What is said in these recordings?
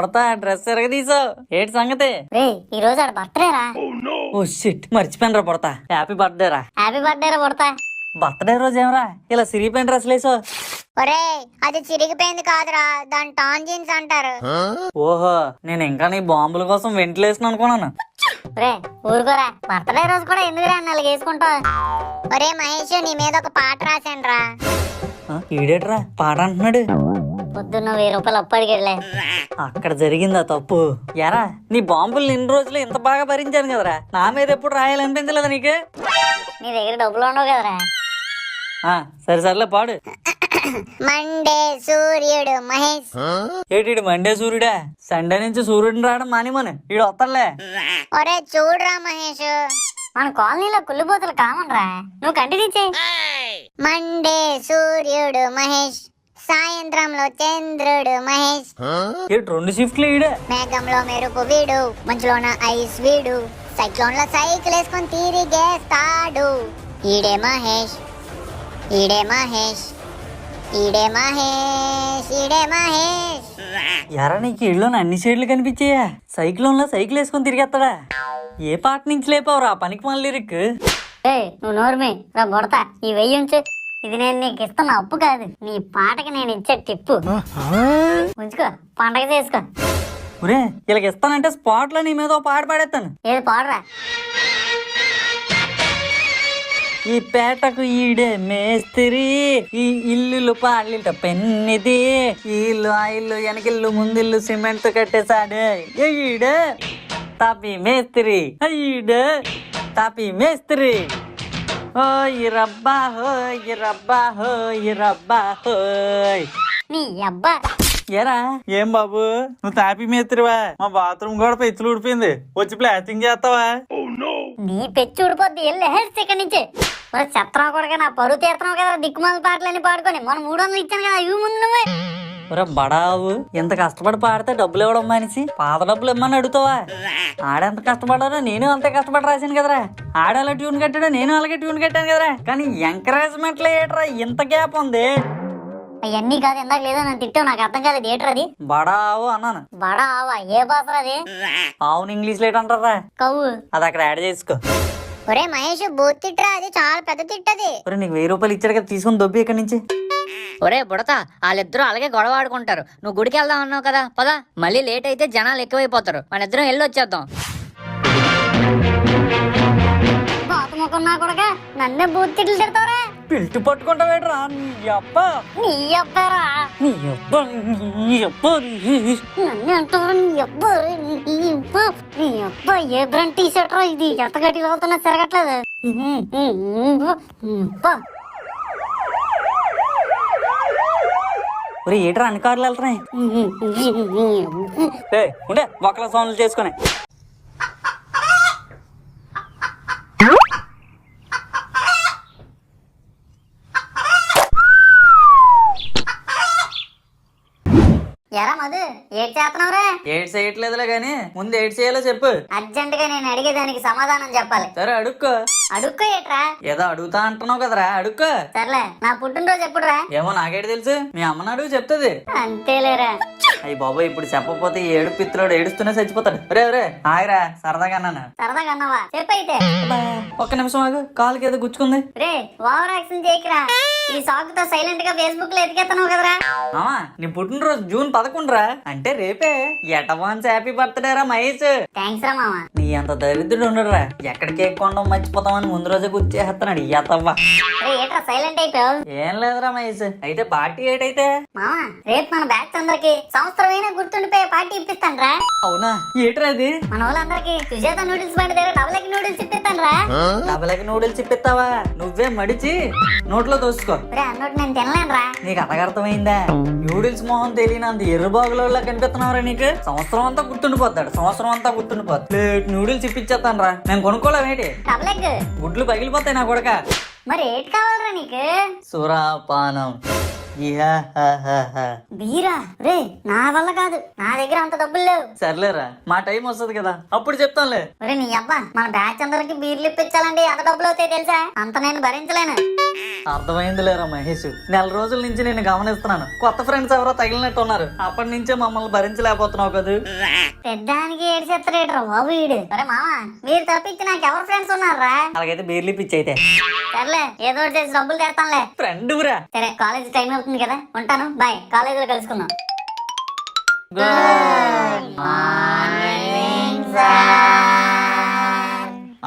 బుడతా dress ఎరగదీసావు. ఏంటి సంగతి? ఈ రోజు ఆడ బర్త్డే రా. ఓ షిట్, మర్చిపోయినరా బుడతా. హ్యాపీ బర్త్డే రా. హ్యాపీ బర్త్డే రా బుడతా. బర్త్డే రోజు ఏమరా ఇలా సిరిగిపోయిన డ్రెస్లు వేసావు? ఒరే అది చిరిగిపోయింది కాదురా, దాని టాన్ జీన్స్ అంటారు. ఓహో, నేను ఇంకా నీ బాంబుల కోసం వెంటిలేసిన అనుకున్నాను. ఒరే ఊరుకోరా, బర్త్డే రోజు కూడా ఎందుకురా అన్నలు వేసుకుంటావు? ఒరే మహేష్, నీ మీద ఒక పాట రాశాను రా. ఈడేట్రా పాట అంటున్నాడు? పొద్దున్న 1000 రూపాయలు అప్పు అడిగాడులే. అక్కడ జరిగిందా తప్పు? ఎరా నీ బాంబులు ఇన్ని రోజులు ఇంత బాగా భరించాను కదరా, నా మీద ఎప్పుడు రాయాలనిపించలేదా నీకు? నీ దగ్గర డబ్బులు ఉండవు కదరా. సరే సర్లే పాడు. మండే సూర్యుడు మహేష్. ఏటి మండే సూర్యుడా? సండే నుంచి సూర్యుడిని రావడం మానేమని ఈడు వస్తాడులే. ఒరే చూడురా మహేష్, మన కాలనీలో కుళ్ళిపోతులు కామన్ రా, నువ్వు కంటిన్యూ. మండే సూర్యుడు మహేష్, సాయంత్రంలో చంద్రుడు మహేష్. ఏటి 2 షిఫ్ట్లు ఈడే? మేఘంలో మెరుపు వీడు, మంచులోన ఐస్ వీడు, సైక్లోన్ లో సైకిల్ వేసుకొని తిరిగేస్తాడు. ఈడే మహేష్, ఈడే మహేష్, ఈడే మహేష్, ఈడే మహేష్. ఎరా నీకు ఇళ్ళలో అన్ని షేడ్లు కనిపించాయా? సైక్లోన్లో సైకిల్ వేసుకొని తిరిగేస్తాడా? ఏ పాట నుంచి లేపావురా పనికి మళ్ళీ లిరిక్? నువ్వు నోర్మి రా బొడతా, ఈ 1000 ఉంచు. ఇది నేను నీకు ఇస్తున్న అప్పు కాదు, నీ పాటకి నేను ఇచ్చే టిప్పు. ఉంచుకో, పండగ చేసుకో. ఒరే ఇలాగ ఇస్తానంటే స్పాట్ లో నీ మీద ఓ పాట పాడేస్తాను. ఏది పాడరా? ఈ పేటకు ఈడే మేస్తిరి, ఈ ఇల్లు పాలిట పెన్నిది, ఈ ఇల్లు ఆ ఇల్లు వెనకిల్లు ముందిల్లు సిమెంట్ కట్టేసాడే ఈడే తాపి మేస్త్రి, ఈడే తాపి మేస్త్రి. హోయ్ రబ్బా హోయ్ రబ్బా హోయ్ రబ్బా హోయ్. నీ అబ్బా ఏరా ఏం బాబు నువ్వు తాపి మేస్త్రివా? మా బాత్రూమ్ కూడా పెచ్చులు ఊడిపోయింది, వచ్చి ప్లాస్టింగ్ చేస్తావా? నీ పెచ్చి ఊడిపోద్ది, వెళ్ళి హెల్త్ ఇక్కడ నుంచి. మరి చెత్తనా కూడా నా పరువు తీరుతున్నావు కదా, దిక్కుమాల పాటలన్నీ పాడుకొని. మనం 300 ఇచ్చాను కదా, ఇవి ముందు నువ్వే. ఒరే బడావు, ఎంత కష్టపడి పాడితే డబ్బులు ఇవ్వడం మనిషి పాత డబ్బులు ఇమ్మని అడుగుతావా? ఆడెంత కష్టపడారో నేను అంతే కష్టపడి రాశాను కదరా. ఆడలా ట్యూన్ కట్టాడో నేను అలాగే ట్యూన్ కట్టాను కదరా. కానీ ఎంకరేజ్మెంట్ ఏట్రా ఇంత గ్యాప్ ఉంది? అవన్నీ కాదు, ఎందాక లేదో నన్ను తిట్టావు, నాకు అర్థం కాలేదు. ఏట్రా అది? బడావు అన్నాను. బడా ఆవా? ఏ భాష అది? అవును ఇంగ్లీష్ లేట్ అంటారా? కవ్వు. అది అక్కడ యాడ్ చేసుకో. ఒరే మహేష్, బూత్ తిట్రా, అది చాలా పెద్ద తిట్టది. ఒరే నీకు 1000 రూపాయలు ఇచ్చాడు కదా, తీసుకొని దొబ్బి ఇక్కడి నుంచి. ఒరే బుడతా, వాళ్ళిద్దరూ అలాగే గొడవ ఆడుకుంటారు. నువ్వు గుడికి వెళ్దాం అన్నావు కదా, పదా. మళ్ళీ లేట్ అయితే జనాలు ఎక్కువైపోతారు, మన ఇద్దరం వెళ్ళి వచ్చేద్దాం. బాతుముకున్నా కూడా నన్నే బూత్ తిట్లు తిడతావురా. పిల్టు పట్టుకుంటావేట్రా? నీ అబ్బ, నీ అబ్బారా, నీ అబ్బ, నీ అబ్బ. నన్ను అంటారు నీ అబ్బా, నీ అబ్బా, నీ అబ్బా. ఏ బ్రాండ్ టీ షర్ట్ రా ఇది? ఎంత గట్టి అవుతున్నా తిరగట్లేదు. ఒరే ఏట్రా అన్ని కార్లు వెళ్తున్నాయి? ఉండే ఒక్కల సౌండ్లు చేసుకుని. ఎరా మధు, ఏడ్ చేస్తున్నావురా? ఏడ్ చేయట్లేదులే గాని ముందు ఏడ్ చేయాలో చెప్పు. అర్జెంట్ గా నేను అడిగేదానికి సమాధానం చెప్పాలి. సరే అడుక్కో. అడుక్కో ఏట్రా? ఏదో అడుగుతా అంటున్నావు కదరా, అడుక్కో. సర్లే, నా పుట్టినరోజు ఎప్పుడురా? ఏమో నాకేటి తెలుసు, మీ అమ్మని అడుగు చెప్తుంది. అంతేలేరా. అయ్యి బాబోయ్, ఇప్పుడు చెప్పకపోతే ఏడు పిత్రుడు ఏడుస్తూనే చచ్చిపోతాడు. ఒరే ఒరే ఆగిరా, సరదాగా అన్నాను. సరదాగా అన్నావా? చెప్పైతే. ఒక్క నిమిషం ఆగు, కాలుకి ఏదో గుచ్చుకుంది. రే ఓవర్ యాక్షన్ చేయకురా. ఈ సాకుతో సైలెంట్ గా ఫేస్బుక్ లో ఎతికేస్తున్నావు కదరా. మామా నీ పుట్టినరోజు జూన్ 11 రా, అంటే రేపే. అడ్వాన్స్ హ్యాపీ బర్త్డే రా మహేష్. థ్యాంక్స్ రా మామ. నీ అంత దరిద్రుడు ఉండడురా, ఎక్కడ కేక్ కొండం మర్చిపోతామని ముందు రోజే గుర్చేస్తున్నాడు. ఎత్తవ్వా. ఏట్రా సైలెంట్ అయిపోయావు? ఏం లేదురా మహేష్, అయితే పార్టీ ఏటైతే? మామ రేపు మన బ్యాచ్ అందరికి సంవత్సరమైనా గుర్తుండిపోయే పార్టీ ఇప్పిస్తాను రా. అవునా, ఏట్రా అది? మన వాళ్ళందరికి సుజాత నూడిల్స్ బండి దగ్గర డబుల్ ఎగ్ నూడిల్స్ ఇప్పిస్తాను రా. డబల్ ఎగ్ నూడిల్స్ ఇప్పిస్తావా? నువ్వే మడిచి నోట్లో తోసుకో. రే అన్నట్టు నేను తినలేను రా. నీకు అర్థమైందా? నూడిల్స్ మొహం తెలియనంత ఎర్రబాగులో కనిపిస్తున్నావురా. నీకు సంవత్సరం అంతా గుర్తుండిపోతాడు, సంవత్సరం అంతా గుర్తుండిపోతాడు. ప్లేట్ నూడిల్స్ ఇప్పించేస్తాను రా. నేను కొనుక్కోలేమేటి? Double egg. గుడ్లు పగిలిపోతాయి నా కొడక. మరి ఏటి కావాలరా నీకు? సురాపానం. బీరా రే నా వల్ల కాదు, నా దగ్గర అంత డబ్బులు లేవు. సర్లేరా, మా టైం వస్తుంది కదా అప్పుడు చెప్తానులే. ఒరే నీ అబ్బా, మన బ్యాచ్ అందరికి బీర్లు ఇప్పించాలండి ఎంత డబ్బులు అవుతాయి తెలుసా? అంత నేను భరించలేను. అర్థమైంది లేరా మహేష్, నెల రోజుల నుంచి నేను గమనిస్తున్నాను. కొత్త ఫ్రెండ్స్ ఎవరో తగిలినట్టు ఉన్నారు. అప్పటి నుంచే మమ్మల్ని భరించలేకపోతున్నావు కదా. పెద్దానికి ఏడ్చేస్తారేట్రా బాబు వీడు. ఒరే మామ, మీరు తప్పించి నాకు ఎవరు ఫ్రెండ్స్ ఉన్నారా? అలాగైతే బీర్లు పిచ్చి అయితే సర్లే, ఏదో ఒకటి చేసి డబ్బులు తెస్తానులే. ఫ్రెండ్ రా. సరే, కాలేజ్ టైం అవుతుంది కదా, ఉంటాను. బాయ్, కాలేజీలో కలుసుకుందాం.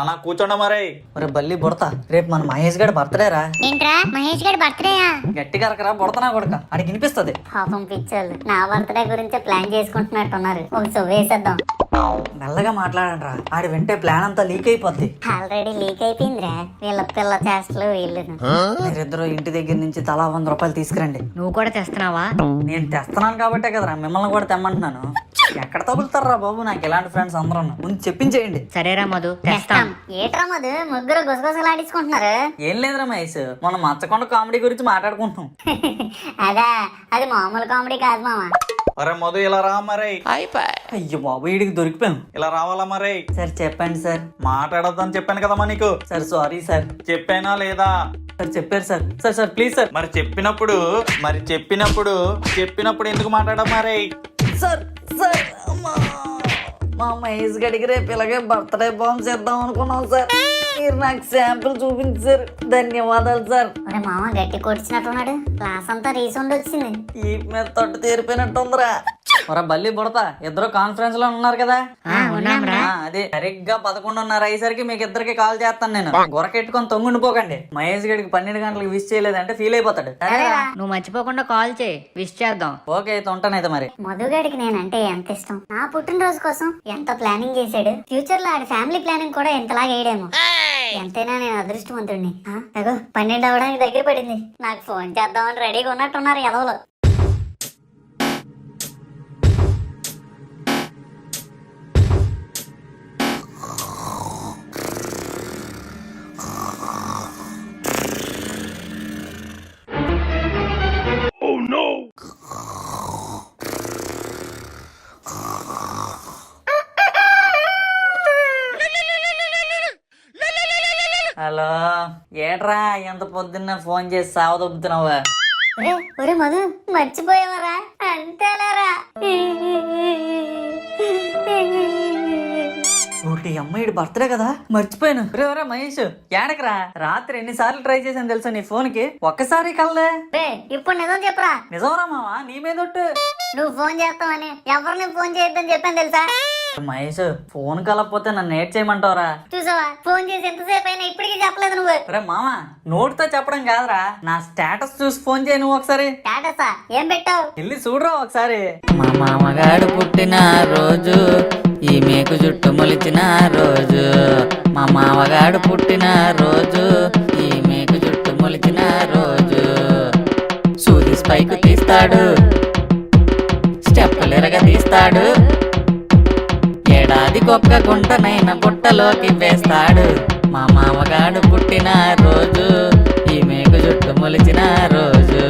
అలా కూర్చోండి మరే. ఒరే బల్లి బుడతా, రేపు మన మహేష్ గడి బర్త్డే రా. ఏంట్రా మహేష్ గారి బర్త్డేయా? గట్టిగా అరకరా, బుడతనా కొడక అడిగి వినిపిస్తుంది. పాపం పిచ్చోళ్ళు నా బర్త్డే గురించి ప్లాన్ చేసుకుంటున్నట్టున్నారు. ఒక వేసేద్దాం. మెల్లగా మాట్లాడండి రా, ఆడి వింటే ప్లాన్ అంతా లీక్ అయిపోద్ది. ఆల్రెడీ లీక్ అయిపోయిందిరా, వీళ్ళ పిల్ల చేష్టలు వీళ్ళు. మీరిద్దరు ఇంటి దగ్గర నుంచి తలా 100 రూపాయలు తీసుకురండి. నువ్వు కూడా తెస్తున్నావా? నేను తెస్తున్నాను కాబట్టే కదరా మిమ్మల్ని కూడా తెమ్మంటున్నాను. ఎక్కడ తగులుతారా బాబు, నాకు ఇలాంటి ఫ్రెండ్స్ అందరూ ముందు చెప్పించేయండి. సరేరా మధు, తెస్తాం. ఏట్రా మధు, ముగ్గురు గుసగుసలాడించుకుంటున్నారు? ఏం లేదురా మహేష్, మనం మచ్చకొండ కామెడీ గురించి మాట్లాడుకుంటున్నాం. అదా, అది మామూలు కామెడీ కాదు మామ. అరే మధు ఇలా రా మరే. అయ్యో బాబు, వీడికి దొరికిపోయాం. ఇలా రావాలా మరే? సార్ చెప్పండి సార్. మాట్లాడొద్దని చెప్పాను కదమ్మా నీకు. Sir sorry sir. చెప్పానా లేదా? సార్ చెప్పారు sir. Sir sir please sir. మరి చెప్పినప్పుడు ఎందుకు మాట్లాడడం మరే? సార్ సార్ అమ్మా. మా మహేష్ గడికి రేపు ఇలాగే బర్త్డే బాంబ్ చేద్దాం అనుకున్నాం సార్. మీరు నాకు శాంపుల్ చూపించారు, ధన్యవాదాలు సార్. ఒరే మామ, గట్టి కొట్టినట్టున్నాడు. క్లాస్ అంతా రీసౌండ్ వచ్చింది. ఈ మీద తట్టు తీరిపోయినట్టుందిరా. ఒరే బల్లి బుడతా, ఇద్దరు కాన్ఫరెన్స్ లో ఉన్నారు కదా. అదే సరిగ్గా 11:30 అయ్యేసరికి మీకు ఇద్దరికి కాల్ చేస్తాను నేను. గొరకెట్టుకొని తొంగుండిపోకండి. మహేష్ గడికి 12 గంటలకు విష్ చేయలేదంటే ఫీల్ అయిపోతాడు. నువ్వు మర్చిపోకుండా కాల్ చేయి, విష్ చేద్దాం. ఓకే అయితే ఉంటానైతే మరి. మధుగాడికి నేనంటే ఎంత ఇష్టం. నా పుట్టినరోజు కోసం ఎంత ప్లానింగ్ చేశాడు. ఫ్యూచర్ లో ఆడి ఫ్యామిలీ ప్లానింగ్ కూడా ఎంతలాగా వేయడేమో. ఎంతైనా నేను అదృష్టవంతుడిని. అగో 12 అవడానికి దగ్గర పడింది. నాకు ఫోన్ చేద్దామని రెడీగా ఉన్నట్టున్నారు ఎదవలు. హలో, ఏట్రా ఎంత పొద్దున్న ఫోన్ చేసి సావదొబ్బుతున్నావా? ఒరే మధు, మర్చిపోయావరా? అంతేలేరా. ఒకటి అమ్మాయి బర్త్డే కదా, మర్చిపోయాను. రే మహేష్, ఏడకరా? రాత్రి ఎన్నిసార్లు ట్రై చేశాను తెలుసా నీ ఫోన్ కి, ఒక్కసారి కలదే. ఇప్పుడు నిజం చెప్పరా? నిజంరా మావా, నీ మీదొట్టు. నువ్వు ఫోన్ చేస్తావని ఎవరిని ఫోన్ చేయొద్దని చెప్పాను తెలుసా? మహేష్, ఫోన్ కలకపోతే నన్ను ఏడ్ చేయమంటావరా? చూసావా, ఫోన్ చేసి ఎంతసేపు అయినా ఇప్పటికీ చెప్పలేదు నువ్వు. రే మామ, నోటితో చెప్పడం కాదురా, నా స్టేటస్ చూసి ఫోన్ చేయి నువ్వు ఒకసారి. స్టేటసా? ఏం పెట్టావు? వెళ్ళి చూడరా ఒకసారి. మా మామగాడు పుట్టిన రోజు, ఈ మేకు జుట్టు మొలిచిన రోజు. మా మామగాడు పుట్టిన రోజు, ఈ మేకు జుట్టు మొలిచిన రోజు. సూది స్పైకు తీస్తాడు, స్టెప్పులు ఎరగ తీస్తాడు. ఏడాదికొక్క గుంటనైన బుట్టలోకి వేస్తాడు. మా మామగాడు పుట్టిన రోజు, ఈ మేకు జుట్టు మొలిచిన రోజు.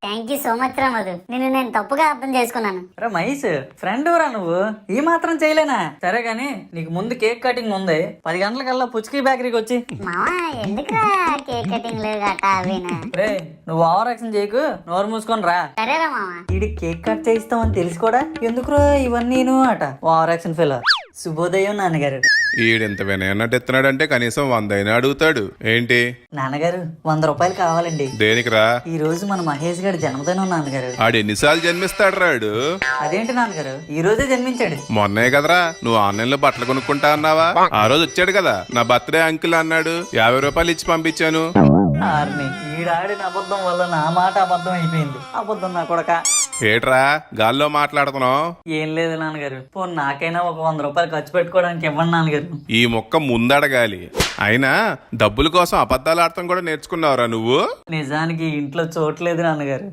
థ్యాంక్ యూ సో మచ్ రా మధు, నిన్ను నేను తప్పుగా అర్థం చేసుకున్నాను. రే మహేష్, ఫ్రెండ్ రా నువ్వు, ఈ మాత్రం చేయలేనా? సరే గాని నీకు ముందు కేక్ కటింగ్ ఉంది. 10 గంటలకల్లా పుచ్చుకి బేకరీకి వచ్చి. మావా, ఎందుకురా కేక్ కటింగ్ లేదు గట్టా అవినా? రే నువ్వు ఓవర్ యాక్షన్ చేయకు, నోరు మూసుకొని రా. సరేరా మావా. వీడి కేక్ కట్ చేయిస్తామని తెలుసు కూడా ఎందుకురా ఇవన్నీ అట. Over action fellow. శుభోదయం నాన్నగారు. ఈడెంత వినయం నటిస్తున్నాడంటే కనీసం 100 అయినా అడుగుతాడు. ఏంటి నాన్నగారు, 100 రూపాయలు కావాలండి. దేనికిరా? ఈ రోజు మన మహేష్ గారి జన్మదినం నాన్నగారు. ఆడు ఎన్నిసార్లు జన్మిస్తాడు రాడు? అదేంటి నాన్నగారు, ఈ రోజే జన్మించాడు. మొన్నే కదరా నువ్వు ఆన్లైన్ లో బట్టలు కొనుక్కుంటా అన్నావా? ఆ రోజు వచ్చాడు కదా, నా బర్త్డే అంకిల్ అన్నాడు. 50 రూపాయలు ఇచ్చి పంపించాను. ఆర్ని ఈడాడిన అబద్ధం వల్ల నా మాట అబద్ధం అయిపోయింది. అబద్ధం నా కొడక. ఏట్రా గాల్లో మాట్లాడుతున్నావు? ఏం లేదు నాన్నగారు, పోనీ నాకైనా ఒక 100 రూపాయలు ఖర్చు పెట్టుకోవడానికి ఇవ్వండి నాన్నగారు. ఈ మొక్క ముందడగాలి. అయినా డబ్బుల కోసం అబద్ధాలు ఆడటం కూడా నేర్చుకున్నావురా నువ్వు? నిజానికి ఇంట్లో చోట్లేదు నాన్నగారు.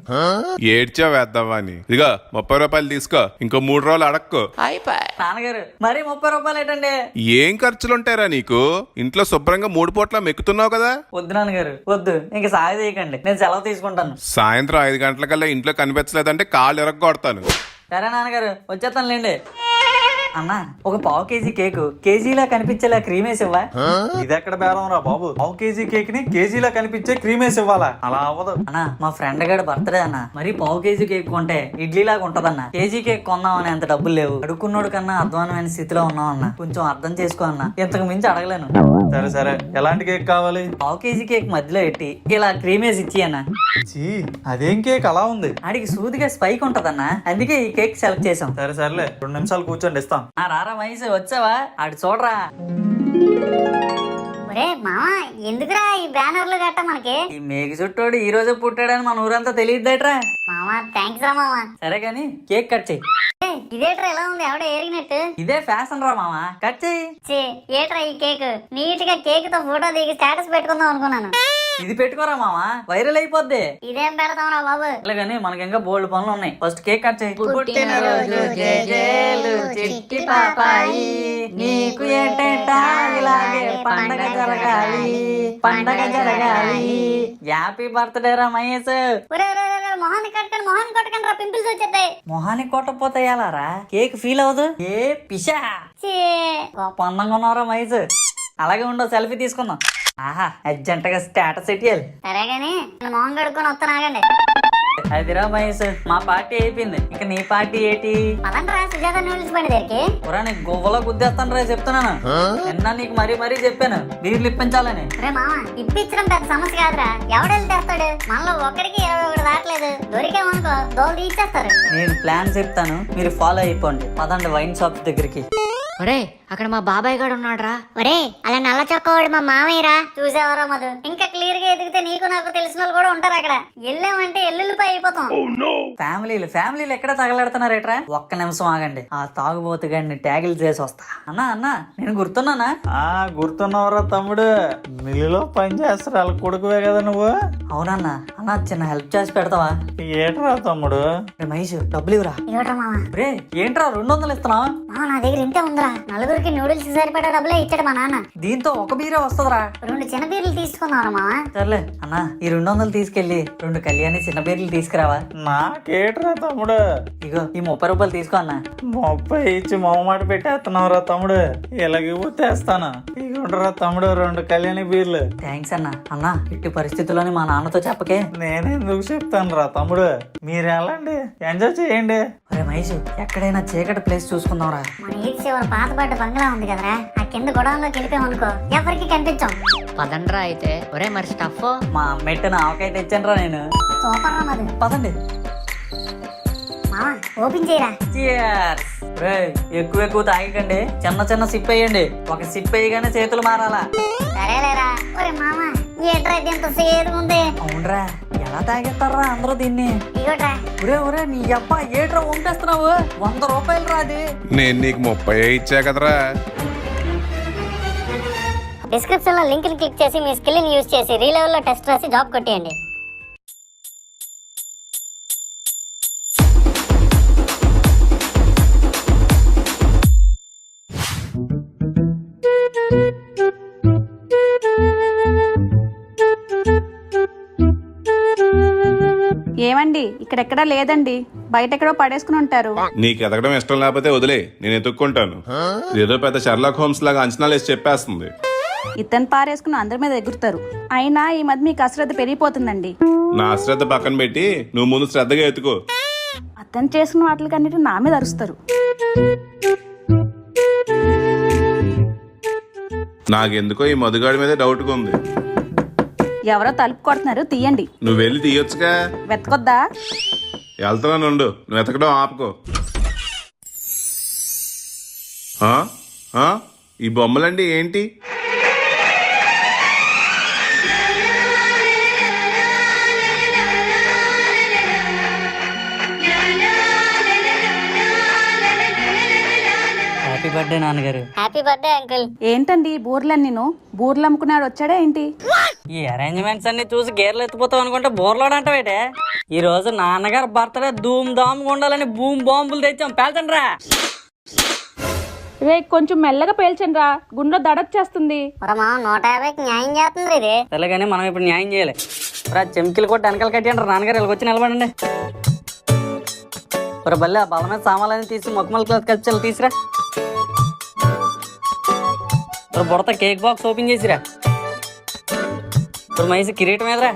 ఏడ్చా వేద్దామా అని. ఇదిగో 30 రూపాయలు తీసుకో, ఇంకో 3 రోజులు అడక్కు. నాన్నగారు మరి 30 రూపాయలు ఏంటండి? ఏం ఖర్చులుంటారా నీకు? ఇంట్లో శుభ్రంగా 3 పూట్ల మెక్కుతున్నావు కదా. వద్దు నాన్నగారు వద్దు, ఇంక సాగది తీయకండి, నేను సెలవు తీసుకుంటాను. సాయంత్రం 5 గంటలకల్లా ఇంట్లో కనిపించలేదంటే కాళ్ళు ఇరగొడతాను. సరే నాన్నగారు, వచ్చేస్తానులేండి. అన్న, ఒక పావు కేజీ కేకు కేజీలా కనిపించేలా క్రీమ్ వేసి ఇవ్వా? ఇది ఎక్కడ బేరం రా బాబు? పావు కేజీ కేక్ ని కేజీలా కనిపించే క్రీమ్ వేసి ఇవ్వాలా? అలా అవ్వదు. అన్న, మా ఫ్రెండ్ గడి బర్త్డే అన్న, మరి పావు కేజీ కేక్ కొంటే ఇడ్లీ లాగా ఉంటదన్న. కేజీ కేక్ కొందామని అంత డబ్బులు లేవు. అడుక్కున్నోడు కన్నా అధ్వానమైన స్థితిలో ఉన్నాం అన్న, కొంచెం అర్థం చేసుకో అన్న. ఇంతకు మించి అడగలేను. సరే సరే, ఎలాంటి కేక్ కావాలి? పావు కేజీ కేక్ మధ్యలో పెట్టి ఇలా క్రీమ్ వేసి ఇచ్చి అన్న. చీ, అదేం కేక్ అలా ఉంది? ఆడికి సూదిగా స్పైక్ ఉంటదన్న, అందుకే ఈ కేక్ సెలెక్ట్ చేసాం. సరే సర్లే, 2 నిమిషాలు కూర్చోండి, ఇస్తాం. రారా మహేష్, వచ్చావా? ఆడు చూడరా. ఒరే మామ, ఎందుకురా ఈ బ్యానర్లు గట్ట మనకి? ఈ మేఘ చుట్టోడు ఈ రోజు పుట్టాడని మన ఊరంతా తెలియద్దట్రా. మామ థ్యాంక్స్ రా మామ. సరే గాని కేక్ కట్ చెయ్యి. ఇదేట్రా ఎలా ఉంది, ఎవడో ఏరిగినట్టు? ఇదే ఫ్యాషన్ రా మామ, కట్ చెయ్యి. చే ఏట్రా ఈ కేక్? నీట్ గా కేక్ తో ఫోటో దిగి స్టేటస్ పెట్టుకుందాం అనుకున్నాను. ఇది పెట్టుకోరా మామ, వైరల్ అయిపోద్ది. ఇదేం పెడతాంరా బాబు? కానీ మనకి ఇంకా బోల్డ్ పనులు ఉన్నాయి. ఫస్ట్ కేక్ కట్ చేయి. పుట్టినరోజు జేజేలు చిట్టి పాపాయి, నీకు ఏటేటా ఇలాగే పండగ జరగాలి, పండగ జరగాలి. హ్యాపీ బర్త్డే రా మహేష్. ఒరే ఒరే ఒరే, మొహాన్ని కట్టుకొని మొహాన్ని కొట్టకండి రా, పింపుల్స్ వచ్చేస్తాయి. మొహానికి కొట్టపోతే ఎలారా? కేక్ ఫీల్ అవ్వదు. ఏ పిషా, చే గొప్ప అందంగా ఉన్నారా మహేష్. అలాగే ఉండవు, సెల్ఫీ తీసుకుందాం. ఆహా, అర్జెంట్ గా స్టేటస్ ఎట్టియాలి. సరే గాని మొహం కడుక్కొని వస్తాను, ఆగండి. అదిరా మహేష్, మా పార్టీ అయిపోయింది, ఇక నీ పార్టీ ఏంటి? పదండ్రా సుజాత నూడిల్స్ బండి దగ్గరికి. పురా నీకు గువ్వలో గుద్దేస్తాను రా, చెప్తున్నాను. నిన్న నీకు మరీ మరీ చెప్పాను బీర్లు ఇప్పించాలని. రే మామ, ఇప్పించడం పెద్ద సమస్య కాదురా, ఎవడెళ్ళి తెస్తాడు? మనలో ఒక్కడికి 21 దాటలేదు, దొరికామనుకో దోలు తీసేస్తారు. నేను ప్లాన్ చెప్తాను, మీరు ఫాలో అయిపోండి. పదండి వైన్ షాప్ దగ్గరికి. ఒరే, అక్కడ మా బాబాయ్ గారు ఉన్నాడు రా. ఒరే, అలా నల్ల చొక్కవాడు మా మామయ్యరా. చూసావరా మధు, ఇంకా క్లియర్ గా ఎదిగితే నీకు నాకు తెలిసిన వాళ్ళు కూడా ఉంటారు అక్కడ. వెళ్ళామంటే ఎల్లుల్లిపై అయిపోతాం. ఫ్యామిలీలు ఎక్కడ తగలెడుతున్నారేట్రా? ఒక్క నిమిషం ఆగండి, ఆ తాగుబోతు గారిని ట్యాగిల్ చేసి వస్తా. అన్నా నేను గుర్తున్నానా? గుర్తున్నావురా తమ్ముడు, మిల్లులో పని చేస్తారు వాళ్ళ కొడుకువే కదా నువ్వు? అవునన్నా. అన్న, చిన్న హెల్ప్ చేసి పెడతావా? ఏట్రా తమ్ముడు? మహేష్, డబ్బులు ఇవ్వరా. ఇవ్వట్రా మామ. రే ఏంట్రా 200 ఇస్తున్నావు? మామ, నా దగ్గర ఇంతే ఉందిరా. నలుగురికి నూడిల్స్ సరిపడా డబ్బులే ఇచ్చాడు మా నాన్న. దీంతో ఒక బీరే వస్తుందిరా. 2 చిన్న బీర్లు తీసుకున్నారా మామ? సర్లే అన్నా, ఈ 200 తీసుకెళ్లి 2 కళ్యాణి చిన్న బీర్లు తీసుకురావా? నాకేట్రా తమ్ముడు? ఇగో ఈ 30 రూపాయలు తీసుకో అన్న. 30 ఇచ్చి మొహమాట పెట్టేస్తున్నావురా తమ్ముడు. ఇలాగే ఊతేస్తాను. ఇగుండ్రా తమ్ముడు, 2 కళ్యాణి బీర్లు. థ్యాంక్స్ అన్న. అన్న, ఇట్టి పరిస్థితుల్లోని మా నాన్నతో చెప్పకే. నేనెందుకు చెప్తాను రా తమ్ముడు, మీరు వెళ్ళండి, ఎంజాయ్ చేయండి. అరే మహేష్, ఎక్కడైనా చీకటి ప్లేస్ చూసుకుందాంరా. మన ఈడ్ చివరి పాతబడ్డ బంగ్లా ఉంది కదరా, ఆ కింద గొడవలోకి వెళ్ళిపోయామనుకో ఎవరికి కనిపించాం. పదండ్రా అయితే. ఒరే మరి స్టఫ్? మా అమ్మెట్టిన ఆవకాయ తెచ్చానురా నేను. సూపర్ రా మధు. పదండి. మామ, ఓపెన్ చేయరా. Cheers. రేయ్, ఎక్కువ తాగకండి, చిన్న సిప్ వేయండి. ఒక సిప్ వేయగానే చేతులు మారాలా. సరేలేరా. ఒరే మామ, ఏంట్రా ఇది ఎంత సేరు ఉంది? అవునరా, ఎలా తాగేస్తారా అందరూ దీన్ని? ఇగోట్రా. ఒరే నీ అబ్బా, ఏట్రా వంపేస్తున్నావు? 100 రూపాయలు రాది. నేను నీకు 30 ఇచ్చా కదరా. డిస్క్రిప్షన్ లో లింక్ ని క్లిక్ చేసి మీ స్కిల్ ని యూజ్ చేసి రీలెవెల్ లో టెస్ట్ రాసి జాబ్ కొట్టేయండి. ఏమండి, ఇక్కడెక్కడా లేదండి, బయట ఎక్కడో పడేసుకుని ఉంటారు. నీకు ఎదగడం ఇష్టం లేకపోతే వదిలే, నేను ఎత్తుక్కుంటాను. ఏదో పెద్ద షెర్లాక్ హోమ్స్ లాగా అంచనాలు వేసి చెప్పేస్తుంది. ఇతను పారేసుకుని అందరి మీద ఎగురుతారు. అయినా ఈ మధ్య మీకు అశ్రద్ధ పెరిగిపోతుందండి. నా అశ్రద్ధ పక్కన పెట్టి నువ్వు ముందు శ్రద్ధగా ఎత్తుకో. అతను చేసుకున్న వాటికన్నిటి నా మీద అరుస్తారు. నాకెందుకో ఈ మధుగాడి మీద డౌట్గా ఉంది. ఎవరో తలుపు కొడుతున్నారు, తీయండి. నువ్వు వెళ్ళి తీయొచ్చుగా. వెతకొద్దా? వెళ్తున్నాను, నువ్వు వెతకడం ఆపుకో. ఈ బొమ్మలండి ఏంటి? హ్యాపీ బర్త్డే నాన్నగారు. Happy birthday uncle. ఏంటండి బూర్లని? నేను బూర్లు అమ్ముకున్నాడు వచ్చాడా ఏంటి? ఈ అరేంజ్మెంట్స్ అన్ని చూసి గేర్లు ఎత్తిపోతాం అనుకుంటే బోర్లోడు అంటావేటే? ఈ రోజు నాన్నగారు బర్త్డే ధూమ్ ధామ్ ఉండాలని బూమ్ బాంబులు తెచ్చాం, పేల్చండి రా. రే, కొంచెం మెల్లగా పేల్చండి రా, గుండెలో దడొచ్చేస్తుంది. ఒరే మామ, 150కి న్యాయం చేస్తుంది ఇది. తెల్లగానే మనం ఇప్పుడు న్యాయం చేయాలి. చెంకిలు కొట్టి వెనకాల కట్టేయండి నాన్నగారు ఇలాగ వచ్చి నిలబడండి. ఒరే బల్లి ఆ బల్ల మీద సామాన్లన్నీ తీసి మొక్కమల్ క్లాత్ కలిసి తీసిరా. బుడత కేక్ బాక్స్ ఓపెన్ చేసిరా. మైసి కిరీటం మీదరా.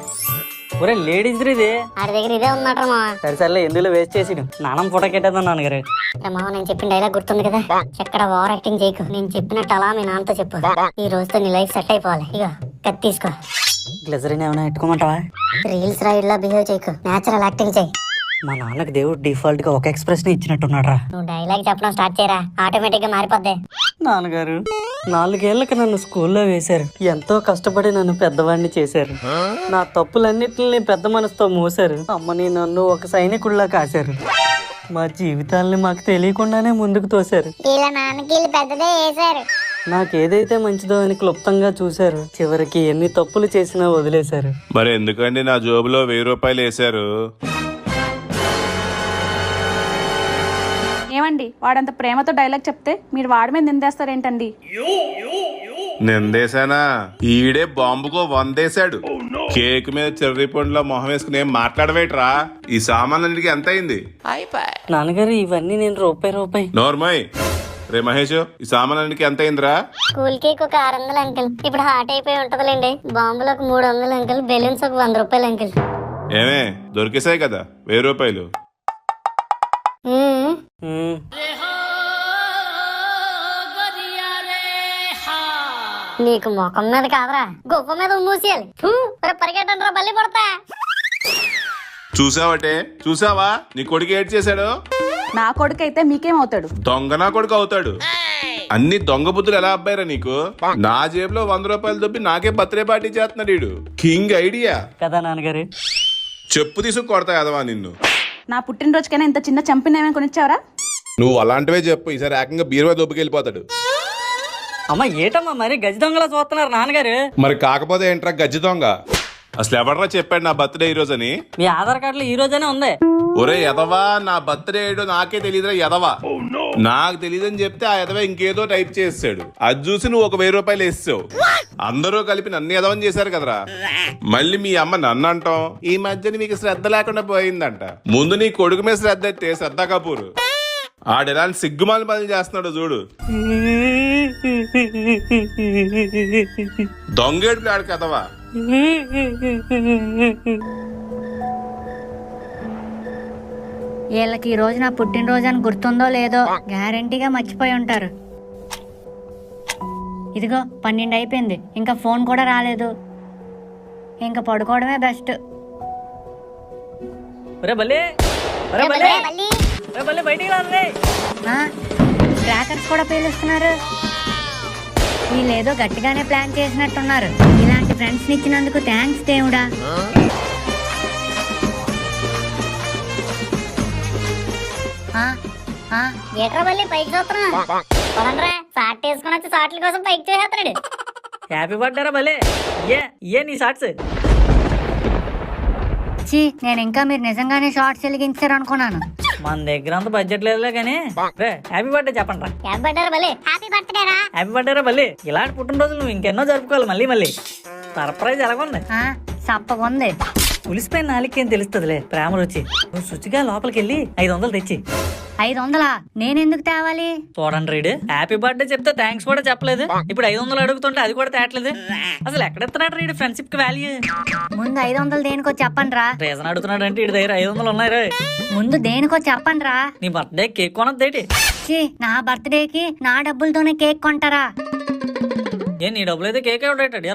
ఒరే లేడీస్ ఇది. ఆడి దగ్గర ఇదే ఉందట మావా. సరే సర్లే ఎందులో వేస్ట్ చేసి నాన్నమ్మ ఫోటో కెట్టేద్దాం నాన్నగారు. మామ నేను చెప్పిన డైలాగ్ గుర్తుంది కదా, ఎక్కడ ఓవర్ యాక్టింగ్ చేయకు. నేను చెప్పినట్టు అలా మీ నాన్నతో చెప్పు. ఈ రోజుతో నీ లైఫ్ సెట్ అయిపోవాలి. ఇక కత్తి తీసుకో. గ్లిజరిన్ ఏమైనా పెట్టుకోమంటావా? రీల్స్ రైడ్ లా బిహేవ్ చేయకు, నేచురల్ యాక్టింగ్ చేయి. మా నాన్నకి దేవుడు డిఫాల్ట్ గా ఒక ఎక్స్ప్రెషన్ ఇచ్చినట్టున్నాడు రా. నువ్వు డైలాగ్ చెప్పడం స్టార్ట్ చేయరా, ఆటోమేటిక్ గా మారిపోద్ది. నాన్నగారు 4 ఏళ్ళకి నన్ను స్కూల్లో వేశారు. ఎంతో కష్టపడి నన్ను పెద్దవాడిని చేశారు. నా తప్పులన్నిటిని పెద్ద మనసుతో మోసారు. అమ్మని నన్ను ఒక సైనికుడిలా కాశారు. మా జీవితాల్ని మాకు తెలియకుండానే ముందుకు తోశారు. ఇలా నాన్నకి పెద్దదే వేశారు. నాకేదైతే మంచిదో అని క్లుప్తంగా చూశారు. చివరికి ఎన్ని తప్పులు చేసినా వదిలేశారు. మరి ఎందుకండి నా జోబులో 1000 రూపాయలు వేశారు? ఏమండి వాడంత ప్రేమతో డైలాగ్ చెప్తే మీరు వాడి మీద నిందేస్తారేంటండి? నిందేశానా? ఈడే బాంబుకో 100 వేశాడు. కేక్ మీద చెర్రీ పండులో మొహం వేసుకుని ఏం మాట్లాడవేట్రా? ఈ సామాన్లన్నిటికీ ఎంత అయింది? నాన్నగారు ఇవన్నీ నేను రూపాయి నోర్మయ్. రే మహేష్, ఈ సామాన్లన్నిటికీ ఎంత అయిందిరా? స్కూల్ కేక్ ఒక 600 అంకుల్. ఇప్పుడు హాట్ అయిపోయి ఉంటదిలేండి. బాంబులు ఒక 300 అంకుల్. బెలూన్స్ ఒక 100 రూపాయలు అంకుల్. ఏమే దొరికేసాయి కదా 1000 రూపాయలు. నీకు ముఖం మీద కాదరా, గొప్ప మీద మూసేయాలి. పరిగెట్టండి రా, బల్లి పడతా. చూసావటే? చూసావా నీ కొడుకు ఏడ్ చేశాడు? నా కొడుకు అయితే మీకేమవుతాడు? దొంగ నా కొడుకు అవుతాడు. అన్ని దొంగ బుద్ధులు ఎలా అబ్బాయిరా నీకు? నా జేబులో 100 రూపాయలు దొబ్బి నాకే బర్త్డే పార్టీ చేస్తున్నాడు వీడు. కింగ్ ఐడియా కదా నాన్నగారు. చెప్పు తీసుకు కొడతా కదవా నిన్ను. నా పుట్టినరోజుకైనా ఇంత చిన్న చంపినేమని కొనిచ్చావరా? నువ్వు అలాంటివే చెప్పు. ఈసారి ఏకంగా బీరువా దొబ్బుకెళ్ళిపోతాడు. అమ్మ ఏటమ్మా మరి గజ దొంగలా చూస్తున్నారు నాన్నగారు? మరి కాకపోతే ఏంట్రా గజ్జి దొంగ? అసలు ఎవడరా చెప్పాడు నా బర్త్డే ఈ రోజు అని? మీ ఆధార్ కార్డులో ఈ రోజనే ఉంది. ఒరే ఎదవా, నా బర్త్డే ఏడో నాకే తెలియదురా ఎదవా. నాకు తెలియదని చెప్తే ఆ ఎదవ ఇంకేదో టైప్ చేసాడు. అది చూసి నువ్వు ఒక 1000 రూపాయలు వేసావు. అందరూ కలిపి నన్ను ఎదవని చేశారు కదరా. మళ్ళీ మీ అమ్మ నన్ను అంటాం. ఈ మధ్యన మీకు శ్రద్ధ లేకుండా పోయిందంట. ముందు నీ కొడుకు మీద శ్రద్ధ ఎత్తే శ్రద్ధ కపూర్. ఆడెలాంటి సిగ్గుమాలి పనులు చేస్తున్నాడు చూడు. దొంగేడుపులు ఆడు కదవా. వీళ్ళకి ఈ రోజు నా పుట్టినరోజు అని గుర్తుందో లేదో గ్యారంటీగా మర్చిపోయి ఉంటారు. ఇదిగో 12 అయిపోయింది, ఇంకా ఫోన్ కూడా రాలేదు. ఇంకా పడుకోవడమే బెస్ట్. ఒరే బల్లి, ఒరే బల్లి, ఒరే బల్లి బయటికి రారే. క్రాకర్స్ కూడా పేలుస్తున్నారు. వీళ్ళేదో గట్టిగానే ప్లాన్ చేసినట్టున్నారు. ఇలాంటి ఫ్రెండ్స్ ని ఇచ్చినందుకు థ్యాంక్స్ దేవుడా. ఏట్రా బల్లి పైకి చూస్తున్నా? పొలండ్రా, షార్ట్ వేసుకుని వచ్చి షార్ట్ల కోసం పైకి చేసేస్తున్నాడు. హ్యాపీ బర్త్డే బలే. ఏ నీ షార్ట్స్? నేను ఇంకా మీరు నిజంగానే షార్ట్స్ వెలిగించారు అనుకున్నాను. మన దగ్గర అంత బడ్జెట్ లేదులే కానీ హ్యాపీ బర్త్డే చెప్పండి రా. హ్యాపీ బర్త్డే బల్లి. హ్యాపీ బర్త్డే రా. హ్యాపీ బర్త్డే రా బల్లి. ఇలాంటి పుట్టినరోజులు నువ్వు ఇంకెన్నో జరుపుకోవాలి. మళ్ళీ సర్ప్రైజ్ ఎలాగుంది? సప్పగుంది. పులిసిపోయిన నాలుగు ఏం తెలుస్తుందిలే ప్రేమ రుచి. నువ్వు శుచిగా లోపలికి వెళ్ళి 500 తెచ్చి. 500? నేనెందుకు తేవాలి? చూడండి రీడు, హ్యాపీ బర్త్డే చెప్తే థ్యాంక్స్ కూడా చెప్పలేదు. ఇప్పుడు 500 అడుగుతుంటే అది కూడా తేట్లేదు. అసలు ఎక్కడెత్తున్నాడు రీడు ఫ్రెండ్షిప్ కి వాల్యూ? ముందు 500 దేనికో చెప్పండి రా. రీజన్ అడుగుతున్నాడు అంటే ఇటు దగ్గర 500 ఉన్నాయి రా. ముందు దేనికో చెప్పండి రా. నీ బర్త్డే కేక్ కొనద్దేటి? నా బర్త్డేకి నా డబ్బులతోనే కేక్ కొంటారా? నీ డబ్బులు అయితే కేక్ ఎవడేటాడు?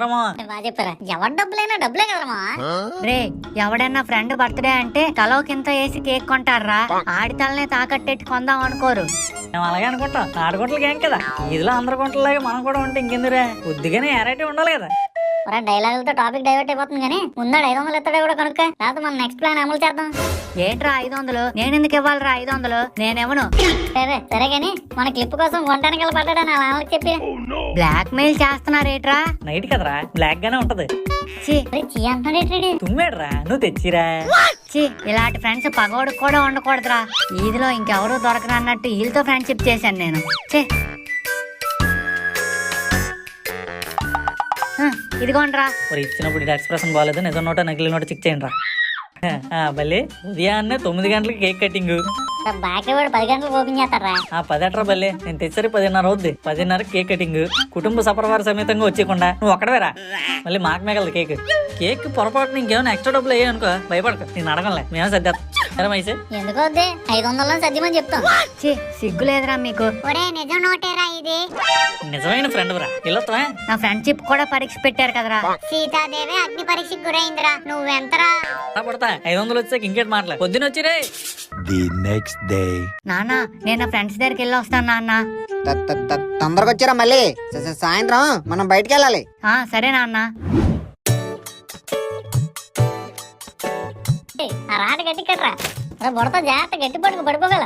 బాగా చెప్పారా? ఎవరి డబ్బులైనా డబ్బులే కదమ్మా. రే, ఎవడన్నా ఫ్రెండ్ బర్త్డే అంటే తలో కింద వేసి కేక్ కొంటారా? ఆడి తలనే తాకట్టెట్టి కొందాం అనుకోరు. మేము అలాగే అనుకుంటాం. ఆడుకుంటలకి ఏం కదా, ఇదిలో అందరు గుంటలాగా మనం కూడా ఉంటే ఇంకెందురా? కొద్దిగానే ఎరైటీ ఉండాలి కదా. డైలాగులతో టాపిక్ డైవర్ట్ అయిపోతుంది కానీ ముందాడు 500 ఎత్తడా కూడా కనుక, లేకపోతే మన నెక్స్ట్ ప్లాన్ అమలు చేద్దాం. ఏంట్రా 500? నేనెందుకు ఇవ్వాలరా 500? నేనేమను. సరే గానీ మన క్లిప్ కోసం వంటానికి పడ్డాడని అలా చెప్పి బ్లాక్ మెయిల్ చేస్తున్నారేట్రా? నైట్ కదరా, బ్లాక్ గానే ఉంటది. తుమ్మేడ్రా, నువ్వు తెచ్చిరా. ఇలాంటి ఫ్రెండ్స్ పగోడు కూడా ఉండకూడదురా. ఈదిలో ఇంకెవరూ దొరకనన్నట్టు వీళ్ళతో ఫ్రెండ్షిప్ చేశాను నేను. ఇదిగోండ్రా. మరి ఇచ్చినప్పుడు ఇది ఎక్స్ప్రెషన్ బాగాలేదు, నిజం నోట నకిలీ నోట చెక్ చేయండి రా. బల్లి ఉదయాన్నే 9 గంటలకి కేక్ కటింగ్. బాకీ వాడు 10 గంటలకు ఓపెన్ చేస్తారా? 10 అట్రా బల్లి, నేను తెచ్చారు 10:30 అవుద్ది. 10:30 కేక్ కటింగ్. కుటుంబ సపరివార సమేతంగా వచ్చేయకుండా నువ్వు ఒక్కడవేరా, మళ్ళీ మాకు మిగలదు కేక్. కేక్ పొరపాటున ఇంకేమైనా ఎక్స్ట్రా డబ్బులు అయ్యాయి అనుకో భయపడక, నేను అడగలే, మేము సర్దేస్తాం. సరే మైసే, ఎందుకు వద్దే 500 సర్దిమని చెప్తాం. సిగ్గు లేదురా మీకు. ఒరే నిజం నోటేరా ఇది? నిజమైన ఫ్రెండ్ రా, వెళ్ళొస్తావా? నా ఫ్రెండ్షిప్ కూడా పరీక్ష పెట్టారు కదరా. సీతాదేవి అగ్ని పరీక్షకు గురైందిరా, నువ్వెంతరా? పడతా 500 వచ్చాక ఇంకేటి మాటలే. పొద్దున వచ్చిరే. The next day. నాన్న, నేను నా ఫ్రెండ్స్ దగ్గరికి వెళ్ళి వస్తాను నాన్న. తొందరగా వచ్చారా మళ్ళీ? సాయంత్రం మనం బయటికి వెళ్ళాలి. సరే నాన్న. ఆ రాట గట్టి కట్టరా, బుడత జాగ్రత్త గట్టి పడుకు పడిపోగల.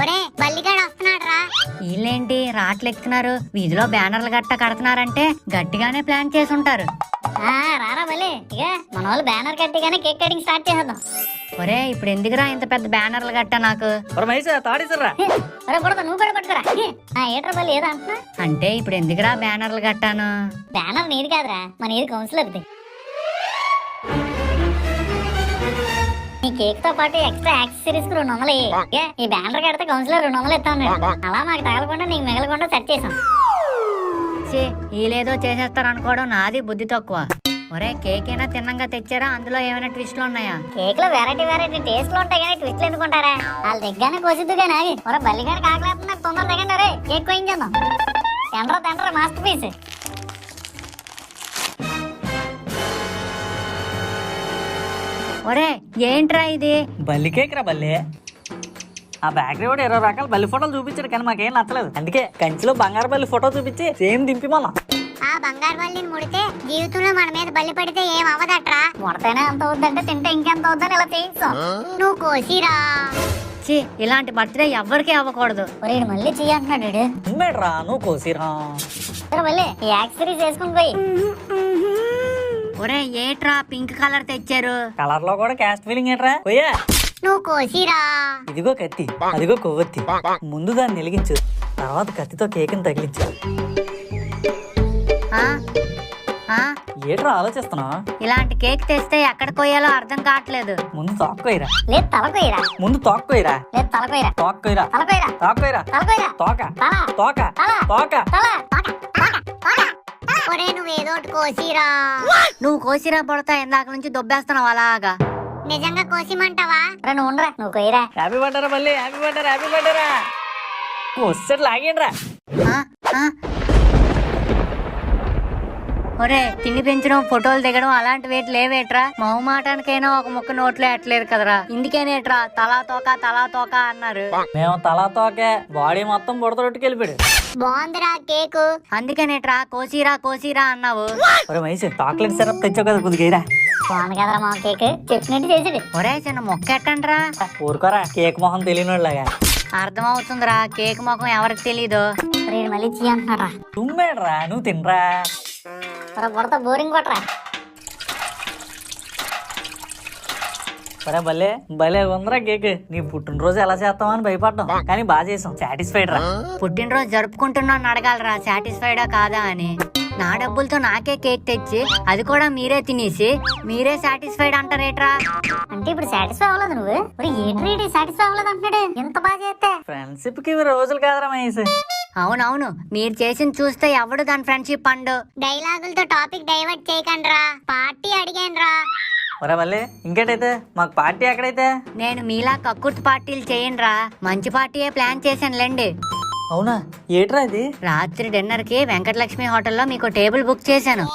ఒరే బల్లిగాడు వస్తున్నాడు రా. వీళ్ళేంటి రాట్లు ఎక్కుతున్నారు, వీధిలో బ్యానర్లు గట్ట కడుతున్నారంటే గట్టిగానే ప్లాన్ చేసి ఉంటారు. రారా బల్లి, ఇక మన వాళ్ళు బ్యానర్ కట్టిగానే కేక్ కటింగ్ స్టార్ట్ చేద్దాం. ఒరే ఇప్పుడు ఎందుకురా ఇంత పెద్ద బ్యానర్లు గట్ట నాకు? మైసే తాడేసరా. ఒరే బుడత నువ్వు కూడా పట్టుకురా. ఏట్రా బల్లి ఏదో అంటున్నా? అంటే ఇప్పుడు ఎందుకురా బ్యానర్లు కట్టాను? బ్యానర్ నీది కాదురా, మన ఏది కౌన్సిలర్ది. ఈ కేక్ తో పాటు ఎక్స్ట్రా యాక్సెసరీస్ 200. ఈ బ్యానర్ కడితే కౌన్సిలర్ 200 ఇస్తాను. అలా మాకు తగలకుండా నీకు మిగలకుండా సెట్ చేసాం. వీళ్ళేదో చేసేస్తారు అనుకోవడం నాది బుద్ధి తక్కువ. ఒరే కేక్ అయినా తిన్నంగా తెచ్చారా? అందులో ఏమైనా ట్విస్ట్లు ఉన్నాయా? కేక్ లో వెరైటీ టేస్ట్లు ఉంటాయి కానీ ట్విస్ట్లు ఎందుకుంటారా? వాళ్ళు దగ్గరనే కోసిద్దు కానీ ఆగి. ఒరే బల్లిగాడు కాకలేకుండా నాకు తొందర తగ్గండి. రే కేక్ కోయించేద్దాం. తినరా మాస్టర్ పీస్. ఒరే ఏంట్రా ఇది? బల్లి కేక్ రా బల్లి. ఆ బేకరీ వాడు 20 రకాల బల్లి ఫోటోలు చూపించాడు కానీ మాకేం నచ్చలేదు. అందుకే కంచిలో బంగారు బల్లి ఫోటో చూపించి సేమ్ దింపి మళ్ళా. ఆ బంగారు బల్లిని ముడితే జీవితంలో మన మీద బల్లి పడితే ఏం అవ్వదట్రా. ముడతేనే అంత అవుద్దంటే తింటే ఇంకెంత అవుద్దని ఇలా చేయించాం. నువ్వు కోసిరా. ఇలాంటి బర్త్డే ఎవ్వరికీ అవ్వకూడదు. ఒరే మళ్ళీ చెయ్యి అంటున్నాడు. రా నువ్వు కోసిరా. మళ్ళీ ఈ యాక్సరీస్ వేసుకుని పోయి. ఒరే ఏట్రా పింక్ కలర్ తెచ్చారు? కలర్ లో కూడా క్యాస్ట్ ఫీలింగ్ ఏట్రా. పోయా నువ్వు కోసిరా. ఇదిగో కత్తి, అదిగో కొవ్వొత్తి. ముందు దాన్ని వెలిగించు, తర్వాత కత్తితో కేక్ తగిలించు. ఏట్రా ఆలోచిస్తున్నావు? ఇలాంటి కేక్ తెస్తే ఎక్కడ కోయాలో అర్థం కావట్లేదు. ముందు తోక్కోయిరా. లేదు తలకోయిరా. ముందు తోక్కోయిరా. లేదు తలకోయిరా. తోక్కోయిరా. తలకోయిరా. తోక్కోయిరా. తలకోయిరా. తోక తల. తోక తల. తోక తల. ఒరే నువ్వు ఏదో ఒకటి కోసిరా. నువ్వు కోసిరా పడతా, ఇందాక నుంచి దొబ్బేస్తున్నావు అలాగా. నిజంగా కోసిమంటావా? నువ్వు ఉండరా, నువ్వు కోయిరా. హ్యాపీ బర్త్డే మళ్ళీ. Happy birthday. వస్తే లాగేండ్రా. ఒరే తిండి పెంచడం, ఫోటోలు దిగడం అలాంటి వేటి లేవేట్రా? మొహమాటానికైనా ఒక ముక్క నోట్లో ఎట్లేదు కదరా. ఇందుకేనేట్రా తలా తోక అన్నారు. మేము తలా తోకే, బాడీ మొత్తం బుడతొట్టుకెళ్ళిపోయాడు. బాగుందిరా కేకు. అందుకనేట్రా కోసిరా అన్నావు. ఒరే మైసే చాక్లెట్ సిరప్ తెచ్చావు కదా కొద్దిగా. బాగుంది కదరా మా కేక్, చెప్పినట్టు చేసాడు. ఒరే చిన్న మొక్క ఎట్టండ్రా. ఊరుకోరా, కేక్ మొహం తెలియనోళ్ళగా. అర్థమవుతుందిరా, కేక్ మొఖం ఎవరికి తెలీదు. మళ్ళీ చెయ్యి అంటున్నారా. తుమ్మేడ్రా, నువ్వు తినరా. బుడత బోరింగ్ కొట్టరా. ఒరే భలే ఉందిరా కేక్. నీ పుట్టినరోజు ఎలా చేస్తామని భయపడ్డాం కానీ బాగా చేసాం. సాటిస్ఫైడ్ రా. పుట్టినరోజు జరుపుకుంటున్నాను అడగాలరా సాటిస్ఫైడా కాదా అని. నా డబ్బులతో నాకే కేక్ తెచ్చి అది కూడా మీరే తినేసి మీరే సాటిస్ఫైడ్ అంటారేట్రా? అంటే ఇప్పుడు సాటిస్ఫై అవ్వలేదు నువ్వు? ఏంటి సాటిస్ఫై అవ్వలేదు అంటున్నాడు. ఎంత బాగా చేస్తే ఫ్రెండ్షిప్ కి ఇవి రోజులు కాదురా మహేష్. అవునవును, మీరు చేసింది చూస్తే ఎవడు దాని ఫ్రెండ్షిప్ అండు. డైలాగులతో టాపిక్ డైవర్ట్ చేయకండి రా. పార్టీ అడిగాను రా. ఒరే మళ్ళీ ఇంకేటైతే మాకు పార్టీ ఎక్కడైతే? నేను మీలా కక్కుర్తి పార్టీలు చేయండిరా, మంచి పార్టీయే ప్లాన్ చేశానులేండి. అవునా, ఏట్రా ఇది? రాత్రి డిన్నర్ కి వెంకటలక్ష్మి హోటల్లో మీకు టేబుల్ బుక్ చేశాను.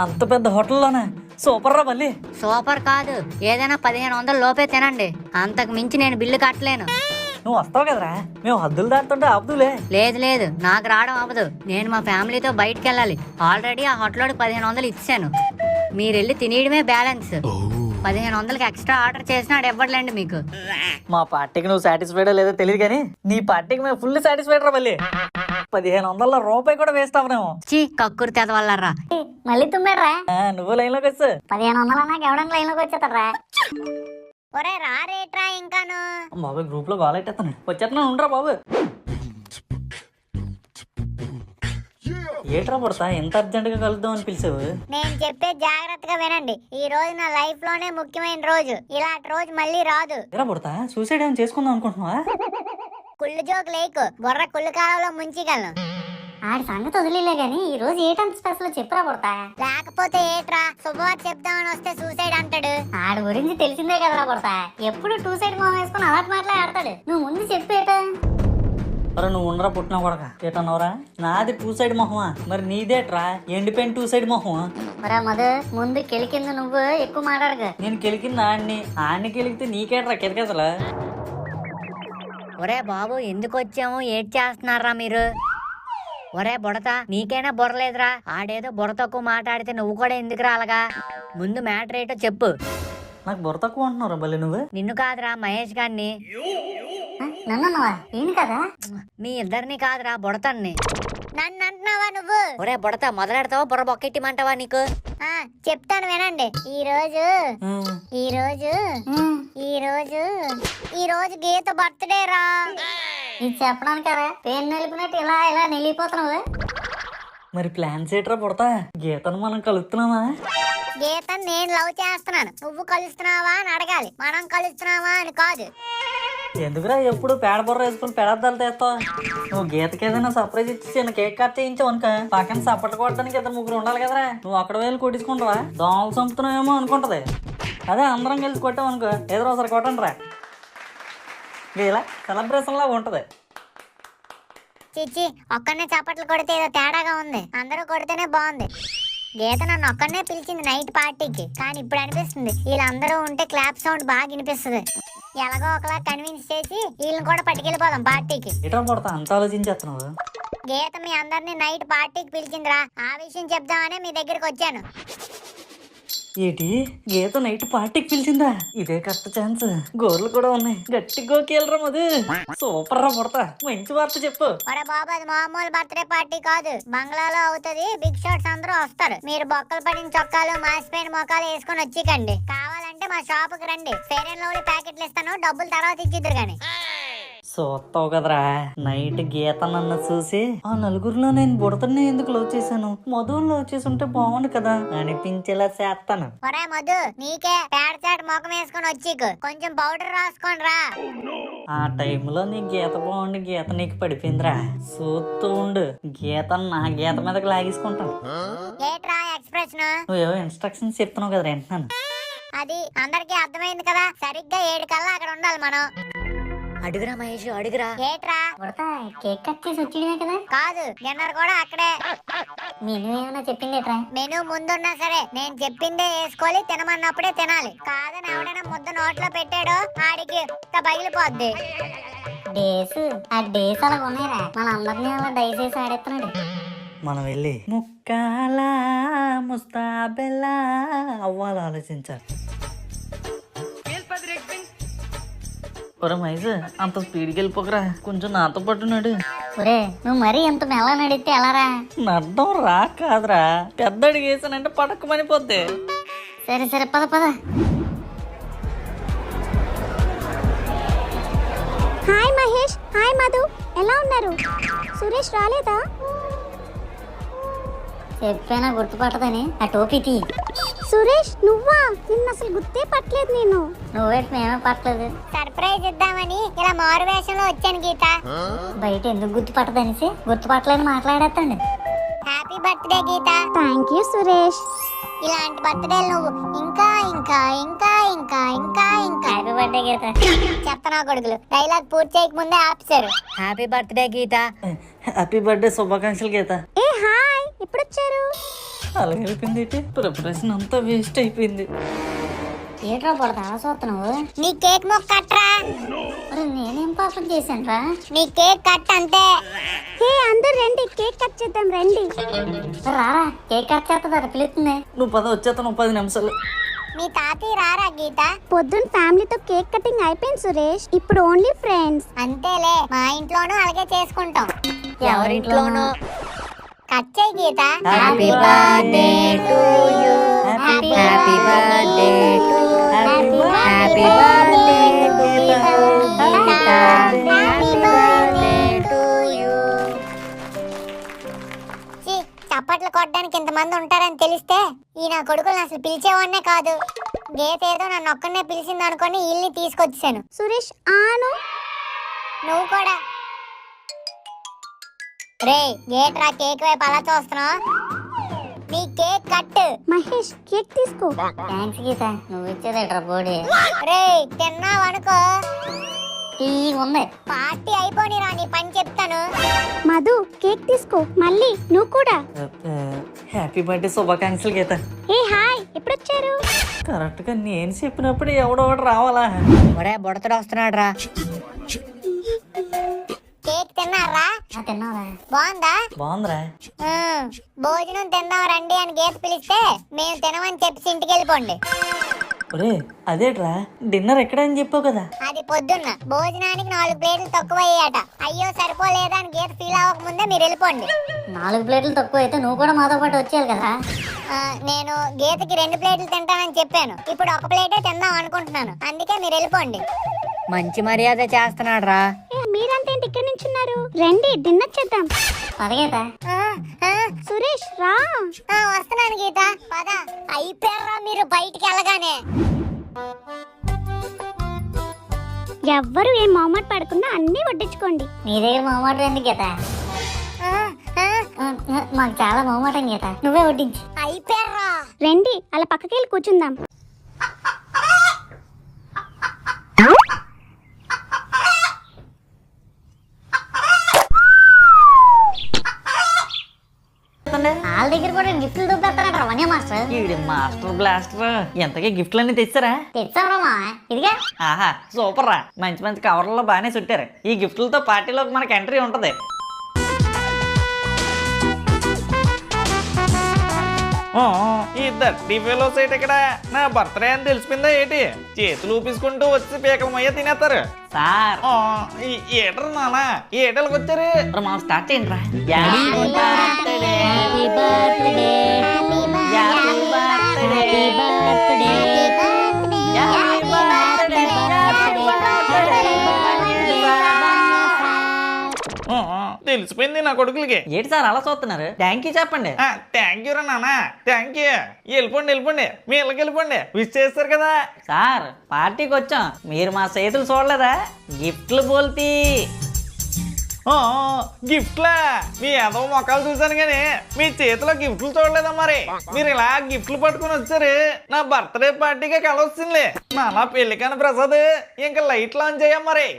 అంత పెద్ద హోటల్లోనే? సూపర్ రా మళ్ళీ. సూపర్ కాదు, ఏదైనా 1500 లోపే తినండి, అంతకు మించి నేను బిల్లు కట్టలేను. నువ్వు వస్తావు కదరా, మేము హద్దులు దాటుతుంటే ఆపుదులే. లేదు నాకు రావడం అవ్వదు. నేను మా ఫ్యామిలీతో బయటకు వెళ్ళాలి. ఆల్రెడీ ఆ హోటల్లోకి 1500 ఇచ్చాను. మీరు వెళ్ళి తినేయడమే బ్యాలెన్స్. 1500కి ఎక్స్ట్రా ఆర్డర్ చేసినా ఇవ్వట్లేండి మీకు. మా పార్టీకి నువ్వు సాటిస్ఫైడ్ లేదో తెలియదు కానీ నీ పార్టీకి మేము ఫుల్ సాటిస్ఫైడ్ రా మళ్ళీ. 1500 రూపాయి కూడా వేస్ట్ అవ్వనేమో. కక్కుర్తి తెదవల్లరా. మళ్ళీ తుమ్మాడరా. నువ్వు లైన్ లోకి వచ్చు. 1500 నాకు ఎవడన్నా లైన్ లోకి వచ్చేస్తారా? ఒరే రారేట్రా ఇంకాను. బాబు గ్రూప్ లో గోల్ పెట్టేస్తాను. వచ్చేస్తున్నా ఉండరా బాబు. ఏట్రా పుడతా ఎంత అర్జెంట్ గా కలుద్దాం అని పిలిచావు? నేను చెప్పే జాగ్రత్తగా వినండి. ఈ రోజు నా లైఫ్ లోనే ముఖ్యమైన రోజు. ఇలాంటి రోజు మళ్ళీ రాదు. ఏరా పుడతా సూసైడ్ ఏమైనా చేసుకుందాం అనుకుంటున్నావా? కుళ్ళు జోక్ లేకు, బుర్ర కుళ్ళు కాలంలో ముంచిగలను. ఆడి సంగతి వదిలేలే గాని ఈ రోజు ఏటంత స్పెషల్ చెప్పురా పుడతా. లేకపోతే ఏట్రా శుభవార్త చెప్దామని వస్తే సూసైడ్ అంటాడు. ఆడి గురించి తెలిసిందే కదరా పుడతా. ఎప్పుడు టూ సైడ్ మొహం వేసుకుని అలాంటి మాటలే ఆడతాడు. నువ్వు ముందు చెప్పేట. మరి నువ్వు ఉండరా పుట్టినా కొడక ఏటన్నావురా? నాది టూ సైడ్ మొహమా, మరి నీదేట్రా ఎండిపోయిన టూ సైడ్ మొహమా? మరా మధు ముందు కెలికింది నువ్వు ఎక్కువ మాట్లాడక. నేను కెలికింది ఆడిని కెలికితే నీకేట్రా కెలికేతలా? ఒరే బాబు ఎందుకు వచ్చాము, ఏడ్ చేస్తున్నారా మీరు? ఒరే బుడత నీకైనా బుర్రలేదురా? ఆడేదో బుర్ర తక్కువ మాట్లాడితే నువ్వు కూడా ఎందుకురా అలాగా? ముందు మ్యాటర్ ఏంటో చెప్పు. నాకు బుర్ర తక్కువ అంటున్నారా బల్లి నువ్వు? నిన్ను కాదురా మహేష్ గారిని. నన్నవా ఏంటి కదా? మీ ఇద్దరిని కాదురా బుడతన్ని. నన్ను అంటున్నావా నువ్వు? ఒరే బుడత మొదలెడతావా బుర్ర బొక్కెట్టిమంటావా నీకు? చెప్తాను వినండి. ఈ రోజు గీత బర్త్డే రా. ఇది చెప్పడానికరా పేరు నిలిపినట్టు ఇలా ఇలా నిలిపోతున్నావు. మరి ప్లాన్స్ ఏట్రా పుడతా? గీతను మనం కలుస్తున్నామా? గీతను నేను లవ్ చేస్తున్నాను, నువ్వు కలుస్తున్నావా అని అడగాలి, మనం కలుస్తున్నావా అని కాదు. ఎందుకురా ఎప్పుడు పేడ బుర్ర వేసుకుని పెడద్దాలు తెస్తావు? నువ్వు గీతకి ఏదైనా సర్ప్రైజ్ ఇచ్చి చిన్న కేక్ కట్ చేయించావు అనుకో, పక్కన సప్పట్లు కొట్టడానికి ఇద్దరు ముగ్గురు ఉండాలి కదరా. నువ్వు అక్కడ వేలు కొట్టించుకుంటావా? దోమలు చంపుతున్నావేమో అనుకుంటది. అదే అందరం కలిసి కొట్టావు అనుకో, ఏదో ఒకసారి కొట్టండి రా, ఇలా సెలబ్రేషన్ లాగా ఉంటది. చిచ్చి ఒక్కనే చప్పట్లు కొడితే ఏదో తేడాగా ఉంది, అందరూ కొడితేనే బాగుంది. గీత నన్ను ఒక్కనే పిలిచింది నైట్ పార్టీకి, కానీ ఇప్పుడు అనిపిస్తుంది వీళ్ళందరూ ఉంటే క్లాప్ సౌండ్ బాగా వినిపిస్తుంది. ఎలాగో ఒకలా కన్విన్స్ చేసి వీళ్ళని కూడా పట్టుకెళ్ళిపోదాం పార్టీకి. ఎట్లా పడతా అంత ఆలోచించేస్తున్నావు? గీత మీ అందరినీ నైట్ పార్టీకి పిలిచిందిరా, ఆ విషయం చెప్దామనే మీ దగ్గరికి వచ్చాను. ఏంటి గీత నైట్ పార్టీకి పిలిచిందా? ఇదే కరెక్ట్ ఛాన్స్. గోర్లు కూడా ఉన్నాయి, గట్టి గోకేలరా మధు. సూపర్ రా పుడతా, మంచి వార్త చెప్పు. ఒరే బాబు అది మామూలు బర్త్డే పార్టీ కాదు, బంగ్లాలో అవుతుంది. బిగ్ షాట్స్ అందరూ వస్తారు. మీరు బొక్కలు పడిన చొక్కాలు మాసిపోయిన మొక్కలు వేసుకొని వచ్చికండి. కావాలంటే మా షాప్ కి రండి, ఫెయిర్ అండ్ లవ్లీ ప్యాకెట్లు ఇస్తాను, డబ్బులు తర్వాత ఇచ్చిద్దరు గాని. చూస్తావు కదరా, నైట్ గీత నన్ను చూసి ఆ నలుగురిలో నేను బుడతని ఎందుకు లవ్ చేశాను, మధువుని లవ్ చేసి ఉంటే బాగుండు కదా అనిపించేలా చేస్తాను. ఒరే మధు నీకే పేడ చాట్ మొఖం వేసుకొని వచ్చికు, కొంచెం పౌడర్ రాసుకోండి రా. ఆ టైంలో నీ గీత బాగుండి గీత నీకు పడిపోయిందిరా. చూస్తూ ఉండు, గీత నా గీత మీదకి లాగేసుకుంటాను. ఏట్రా ఎక్స్ప్రెషన్? నువ్వేవో ఇన్స్ట్రక్షన్స్ చెప్తున్నావు కదా, వింటున్నాను. అది అందరికి అర్థమైంది కదా, సరిగ్గా 7 కల్లా అక్కడ ఉండాలి మనం. అడుగురా మహేష్ అడుగురా. ఏట్రా కేక్ కట్ చేసి వచ్చిందే కదా? కాదు, డిన్నర్ కూడా అక్కడే. మెనూ ఏమైనా చెప్పిందేట్రా? మెనూ ముందున్నా సరే నేను చెప్పిందే వేసుకోవాలి, తినమన్నప్పుడే తినాలి. కాదని ఎవడైనా ముద్ద నోట్లో పెట్టాడో ఆడికి పగిలిపోద్ది. డేస్ ఆ డేస్ అలా ఉన్నాయిరా, మన అందరినీ అలా డైస్ వేసి ఆడేస్తున్నాడు. మనం వెళ్ళి ముక్కాల ముస్తాబెల్లా అవ్వాలి ఆలోచించాలి. ఒరే మైజ్ అంత స్పీడ్కి వెళ్ళిపోకరా, కొంచెం నాతో పాటు నడు. ఒరే నువ్వు మరీ ఎంత మెల్ల నడిస్తే ఎలారా? నడ్డం రా కాదురా, పెద్ద అడిగి వేసానంటే పడక్కమనిపోద్ది. సరే సరే పద పద. హాయ్ మహేష్, హాయ్ మధు, ఎలా ఉన్నారు? సురేష్ రాలేదా? చెప్పైనా గుర్తుపట్టదని ఆ టోపీ తీ. సురేష్ నువ్వా? నిన్న అసలు గుర్తే పట్టలేదు నేను. నువ్వేటి మేమే పట్టలేదు. సర్ప్రైజ్ ఇద్దామని ఇలా మారు వేషంలో వచ్చాను గీత. బయట ఎందుకు గుర్తుపట్టదనేసి గుర్తుపట్టలేని మాట్లాడేస్తాండి. Happy birthday Geetha. Thank you Suresh. ఇలాంటి బర్త్డే నువ్వు ఇంకా ఇంకా ఇంకా ఇంకా ఇంకా ఇంకా. Happy birthday Geetha. చెప్తా కొడుకులు డైలాగ్ పూర్తి చేయక ముందే ఆపేశారు. Happy birthday Geetha. Happy birthday శుభాకాంక్షలు గీత. ఏ హాయ్, ఎప్పుడు వచ్చారు? అలా అయిపోయింది ఏంటి, ప్రిపరేషన్ అంతా వేస్ట్ అయిపోయింది. ఏట్రా పడతా చూస్తున్నావు? నీ కేక్ మొక్క కట్టరా. నేనేం పాపం చేశాను రా? నీ కేక్ కట్ అంతే. హే అందరు రండి, కేక్ కట్ చేద్దాం రండి. రారా, కేక్ కట్ చేస్తా పిలుస్తుంది. నువ్వు పద వచ్చేస్తాను 10 నిమిషాలు. మీ తాతయ్య రారా గీత? పొద్దున్న ఫ్యామిలీతో కేక్ కటింగ్ అయిపోయింది సురేష్, ఇప్పుడు ఓన్లీ ఫ్రెండ్స్. అంతేలే, మా ఇంట్లోనూ అలాగే చేసుకుంటాం. ఎవరింట్లోనో. కట్ చేయి Geetha. Happy birthday to you. Happy birthday to you. Happy birthday to you. Happy birthday to you. కొట్టడానికి ఇంతమంది ఉంటారని తెలిస్తే ఈ నా కొడుకులు అసలు పిలిచేవాడినే కాదు. గీత ఏదో నన్ను ఒక్కనే పిలిచింది అనుకొని ఇల్ని తీసుకొచ్చాను. సురేష్ ఆను. నువ్వు కూడా రే గేట్ రా, కేక్ వైపు అలా చూస్తున్నావు. నీ కేక్ కట్. మహేష్ కేక్ తీసుకో. థ్యాంక్స్ గీత, నువ్వు ఇచ్చేదేట్రా బోడి. రే తిన్నావు అనుకో ఉంది. పార్టీ అయిపోయిరా, నీ పని చెప్తాను. మధు కేక్ తీసుకో. మళ్ళీ నువ్వు కూడా. హ్యాపీ బర్త్డే శుభాకాంక్షలు గీత. ఏ హాయ్, ఎప్పుడొచ్చారు? కరెక్ట్ గా నేను చెప్పినప్పుడు ఎవడో ఒకటి రావాలా? ఒరే బుడతడు వస్తున్నాడు రా. కేక్ తిన్నారా? తిన్నారా? బాగుందా? బాగుందిరా. భోజనం తిందాం రండి అని గీత పిలిస్తే మేము తినమని చెప్పి ఇంటికి వెళ్ళిపోండి. ఒరే అదేట్రా, డిన్నర్ ఎక్కడ అని చెప్పావు కదా. అది పొద్దున్న భోజనానికి 4 ప్లేట్లు తక్కువ అయ్యాట. అయ్యో సరిపోలేదా అని గీత ఫీల్ అవ్వక ముందే మీరు వెళ్ళిపోండి. 4 ప్లేట్లు తక్కువ అయితే నువ్వు కూడా మాతో పాటు వచ్చేయాలి కదా. నేను గీతకి 2 ప్లేట్లు తింటానని చెప్పాను. ఇప్పుడు 1 ప్లేటే తిందాం అనుకుంటున్నాను. అందుకే మీరు వెళ్ళిపోండి. మంచి మర్యాద చేస్తున్నాడు రా. మీరంతేంటి ఇక్కడ నుంచి ఉన్నారు? రండి డిన్నర్ చేద్దాం. పదగీత. సురేష్ రా. వస్తున్నాను గీత, పద. అయిపోయారా మీరు బయటికి వెళ్ళగానే. ఎవ్వరు ఏం మొహమాట పడకుండా అన్ని వడ్డించుకోండి. నీ దగ్గర మొహమాటం ఎందుకు గీత? మాకు చాలా మొహమాటం గీత, నువ్వే వడ్డించు. అయిపోయారా. రండి అలా పక్కకి వెళ్ళి కూర్చుందాం. వాళ్ళ దగ్గర కూడా గిఫ్ట్లు చూపెడతారట వన్య మాస్టర్. ఈడి మాస్టర్ బ్లాస్టర్. ఎంతకీ గిఫ్ట్లన్నీ తెచ్చారా? తెచ్చారా మా? ఇదిగా. ఆహా సూపర్ రా, మంచి మంచి కవర్లలో బాగానే చుట్టారు. ఈ గిఫ్ట్లతో పార్టీలోకి మనకి ఎంట్రీ ఉంటది. ఈ దట్టి ఫెలో సైట్ ఇక్కడ నా బర్త్డే అని తెలిసిపోయిందా ఏంటి? చేతులు ఊపించుకుంటూ వచ్చి పీకల మయ్య తినేస్తారు. సార్ ఏటరు నానా ఏటలకు వచ్చారు? మనం స్టార్ట్ చేయండి రా. తెలిసిపోయింది నా కొడుకులకి. ఏంటి సార్ అలా చూస్తున్నారు? థ్యాంక్ యూ చెప్పండి. థ్యాంక్ యూ రా నానా, థ్యాంక్ యూ. వెళ్ళిపోండి మీ ఇళ్ళకి వెళ్ళిపోండి. విష్ చేస్తారు కదా. సార్ పార్టీకి వచ్చాం, మీరు మా చేతులు చూడలేదా? గిఫ్ట్లు బోల్తీ. గిఫ్ట్లా? మీ ఏదో మొక్కలు చూసాను కానీ మీ చేతిలో గిఫ్ట్లు చూడలేదా? మరి మీరు ఇలా గిఫ్ట్లు పట్టుకుని వచ్చారు. నా బర్త్డే పార్టీగా కలవచ్చిందిలే. నా పెళ్లి కాని ప్రసాద్ ఇంకా లైట్ లాంచ్ అయ్యా మరి.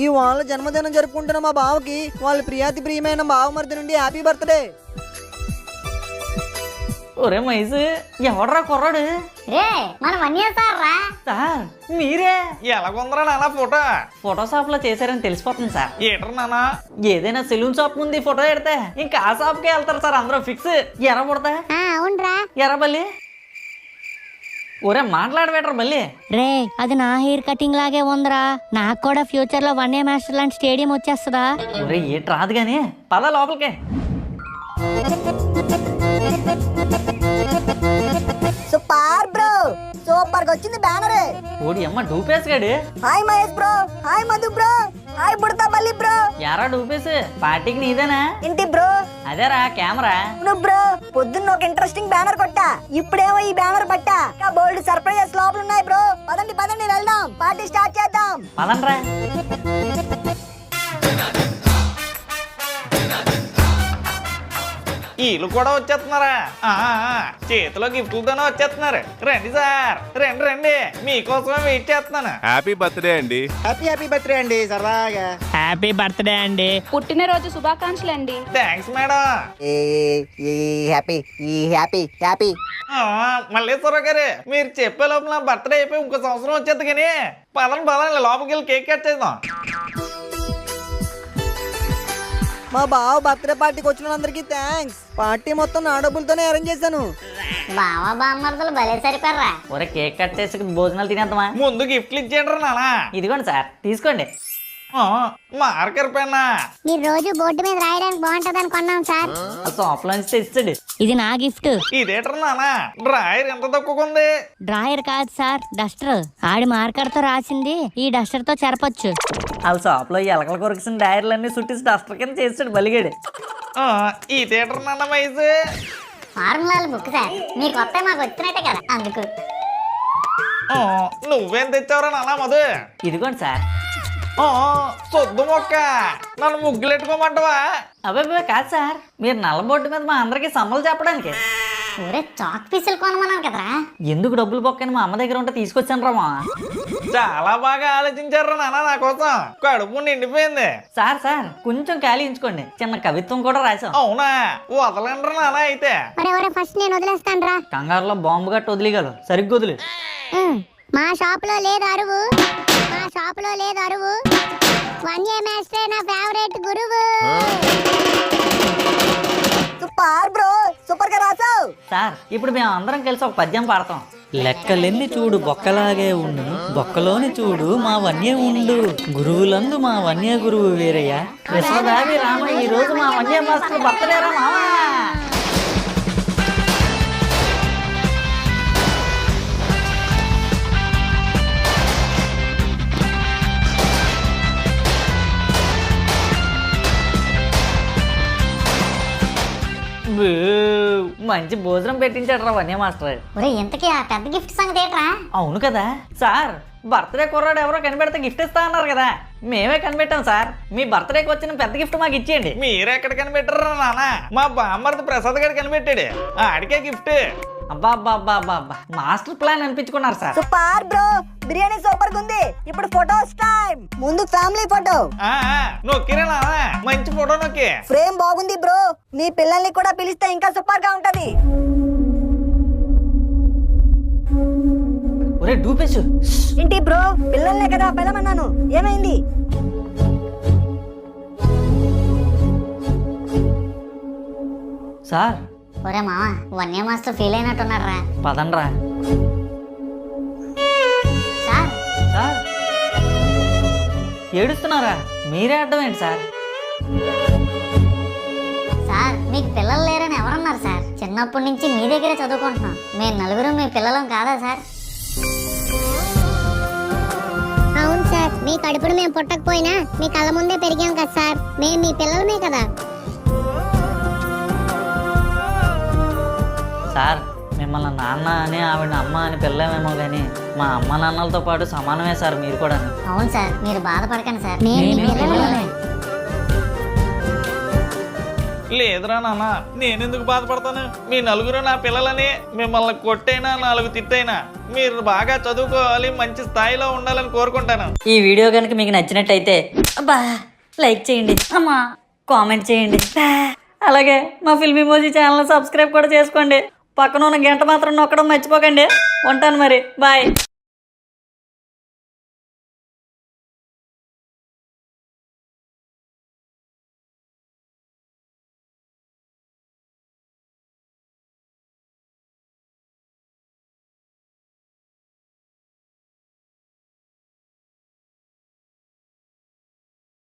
ఈ వాళ్ళ జన్మదినం జరుపుకుంటున్న మా బావకి వాళ్ళ ప్రియమైన బావమరిది నుండి హ్యాపీ బర్త్డే. ఒరే మైసు, ఎవడరా కుర్రాడు? రే మన వన్య సార్ రా. సార్ మీరే? ఎలాగొందరా నానా ఫోటో? ఫోటో షాప్ లో చేశారని తెలిసిపోతుంది సార్. ఏటరు నానా? ఏదైనా సెలూన్ షాప్ ముందు ఫోటో పెడితే ఇంకా ఆ షాప్ కే వెళ్తారు సార్ అందరూ ఫిక్స్. ఎర్ర పుడతా అవునరా. ఎర్రబల్లి. ఒరే మాట్లాడబెట్టరు మళ్ళీ. రే అది నా హెయిర్ కటింగ్ లాగే ఉందిరా. నాకు కూడా ఫ్యూచర్ లో వన్ ఏ మాస్టర్ లాంటి స్టేడియం వచ్చేస్తుందా? ఒరే ఏటి రాదు గానీ పద లోపలికే. సూపర్ బ్రో, సూపర్ గా వచ్చింది బ్యానర్. ఓడి అమ్మ డూపేస్ గాడు. Hi Mahesh bro, hi Madhu bro, hi బుడతా మళ్ళీ బ్రో. యారా డూపేస్, పార్టీకి నీదేనా? ఇంటి బ్రో. అదేరా కెమెరా. నువ్వు బ్రో పొద్దున్న ఒక ఇంట్రెస్టింగ్ బ్యానర్ కొట్టా, ఇప్పుడేమో ఈ బ్యానర్ పట్టా. ఇంకా బోల్డ్ సర్ప్రైజెస్ లోపల ఉన్నాయి బ్రో. పదండి వెళ్దాం, పార్టీ స్టార్ట్ చేద్దాం. పదండ్రా. వీళ్ళు కూడా వచ్చేస్తున్నారా? చేతిలో గిఫ్ట్లతోనే వచ్చేస్తున్నారు. రండి సార్, రండి మీకోసమే వెయిట్ చేస్తున్నాను. హ్యాపీ బర్త్డే అండి. హ్యాపీ బర్త్డే అండి. సరదాగా హ్యాపీ బర్త్డే అండి. పుట్టినరోజు శుభాకాంక్షలు అండి. Thanks madam. హ్యాపీ. మల్లేశ్వరరావు గారు, మీరు చెప్పే లోపల నా బర్త్డే అయిపోయి ఇంకో సంవత్సరం వచ్చేది కానీ పదండి లోపలికి వెళ్ళి కేక్ కట్ చేద్దాం. మా బావ బర్త్డే పార్టీకి వచ్చిన అందరికి థ్యాంక్స్. పార్టీ మొత్తం నా డబ్బులతోనే అరేంజ్ చేశాను. బావా బామ్మర్దలు భలే సరిపడరా. ఒరే కేక్ కట్ చేసి భోజనాలు తినేద్దామా? ముందు గిఫ్ట్లు ఇచ్చేయండి నానా. ఇదిగోండి సార్ తీసుకోండి. మార్కర్ పెన్నా మీరు రోజు బోర్డు మీద రాయడానికి బాగుంటదని కొన్నాం సార్. షాప్ నుంచి తెచ్చాడు. ఇది నా గిఫ్ట్. ఇదేటర్ నానా డ్రాయర్ ఎంత తక్కువకుంది. డ్రాయర్ కాదు సార్, డస్టర్. ఆడి మార్కర్ తో రాసింది ఈ డస్టర్ తో చెరపొచ్చు. వాళ్ళ షాప్ లో ఎలకల కొరకిసిన డైర్లన్నీ చుట్టేసి డస్టర్ కింద చేస్తాడు బలిగాడు. ఈ థియేటర్ నాన్న వయసు ఫార్ములాలు బుక్ సార్, మీకు కొత్త మాకు వచ్చినట్టే కదా అందుకు. నువ్వేం తెచ్చావురా నాన్న మధు? ఇదిగోండి సార్. సొద్దు మొక్క, నన్ను ముగ్గులెట్టుకోమంటావా? అబ్బాయి కాదు సార్, మీరు నల్ల బోర్డు మీద మా అందరికి సమ్మలు చెప్పడానికి. ఊరే చాక్ పీసులు కొనమన్నాను కదరా. ఎందుకు డబ్బులు పొక్కని మా అమ్మ దగ్గర ఉంటే తీసుకొచ్చాను రా మా. చాలా బాగా ఆలోచించారా నాన్న నా కోసం. కడుపు నిండిపోయింది. సార్ సార్ కొంచెం ఖాళీ ఉంచుకోండి, చిన్న కవిత్వం కూడా రాసాం. అవునా? వదలండ్రా నాన్న అయితే. ఒరే ఫస్ట్ నేను వదిలేస్తాను రా. కంగారులో బాంబు గట్టు వదిలేగలరు, సరిగ్గా వదిలే. మా షాప్ లో లేదు అరువు, మా షాప్ లో లేదు అరువు. వన్యే మాస్టర్ నా ఫేవరెట్ గురువు. సూపర్ బ్రో, సూపర్ గా రాసావు. సార్ ఇప్పుడు మేము అందరం కలిసి ఒక పద్యం పాడతాం. లెక్కలెన్ని చూడు బొక్కలాగే ఉండు, బొక్కలోని చూడు మా వన్య ఉండు, గురువులందు మా వన్య గురువు వేరయ్య. విశ్వదావి రామ ఈ రోజు మా వన్య మాస్టర్ బర్త్డే రా మావా. మంచి భోజనం పెట్టించాడు రా వన్య మాస్టర్. ఒరే ఇంతకీ ఆ పెద్ద గిఫ్ట్ సంగతి ఏంట్రా? అవును కదా సార్, బర్త్డే కుర్రాడు ఎవరో కనిపెడితే గిఫ్ట్ ఇస్తా అన్నారు కదా, మేమే కనిపెట్టాం సార్. మీ బర్త్డేకి వచ్చిన పెద్ద గిఫ్ట్ మాకు ఇచ్చేయండి. మీరెక్కడ కనిపెట్టారా నాన్న? మా బామ్మర్ది ప్రసాద్ గారు కనిపెట్టాడు, ఆడికే గిఫ్ట్. అబ్బా అబ్బా అబ్బా అబ్బా అబ్బా, మాస్టర్ ప్లాన్ అనిపించుకున్నారు sir. Super bro, biryani super గా ఉంది. ఇప్పుడు ఫోటోస్ టైం. ముందు ఫ్యామిలీ ఫోటో. నొక్కిరా నాన్న, మంచి ఫోటో నొక్కి. ఫ్రేమ్ బాగుంది బ్రో, మీ పిల్లల్ని కూడా పిలిస్తే ఇంకా సూపర్ గా ఉంటది. ఒరే డూపేసు. ఏంటి బ్రో, పిల్లల్నే కదా పిలమన్నాను, ఏమైంది? సార్ ఒరే మామ, వన్య మాస్టర్ ఫీల్ అయినట్టున్నారా? పదండ్రా. సార్ సార్ ఏడుస్తున్నారా? మీరే అడ్డం ఏంటి సార్? సార్ మీకు పిల్లలు లేరని ఎవరన్నారు సార్? చిన్నప్పటి నుంచి మీ దగ్గరే చదువుకుంటున్నాం. మేము నలుగురు మీ పిల్లలం కాదా సార్? అవును సార్, మీ కడుపును మేము పుట్టకపోయినా మీ కళ్ళ ముందే పెరిగాం కదా సార్. మేము మీ పిల్లలమే కదా. సార్ మిమ్మల్ని నాన్న అని ఆవిడ అమ్మ అని పిల్లమేమో కానీ మా అమ్మ నాన్నలతో పాటు సమానమే సార్ మీరు కూడా. అవును సార్, మీరు బాధపడకండి సార్, మేము మీ పిల్లలమే. లేదురా నాన్న, నేనెందుకు బాధపడతాను? మీ నలుగురు నా పిల్లలని. మిమ్మల్ని కొట్టైనా 4 తిట్టైనా మీరు బాగా చదువుకోవాలి, మంచి స్థాయిలో ఉండాలని కోరుకుంటాను. ఈ వీడియో కనుక మీకు నచ్చినట్టయితే అబ్బా లైక్ చేయండి, అమ్మా కామెంట్ చేయండి, అలాగే మా ఫిల్మ్ ఇమోజీ ఛానల్ సబ్స్క్రైబ్ కూడా చేసుకోండి. పక్కన ఉన్న గంట మాత్రం నొక్కడం మర్చిపోకండి. ఉంటాను మరి, బాయ్.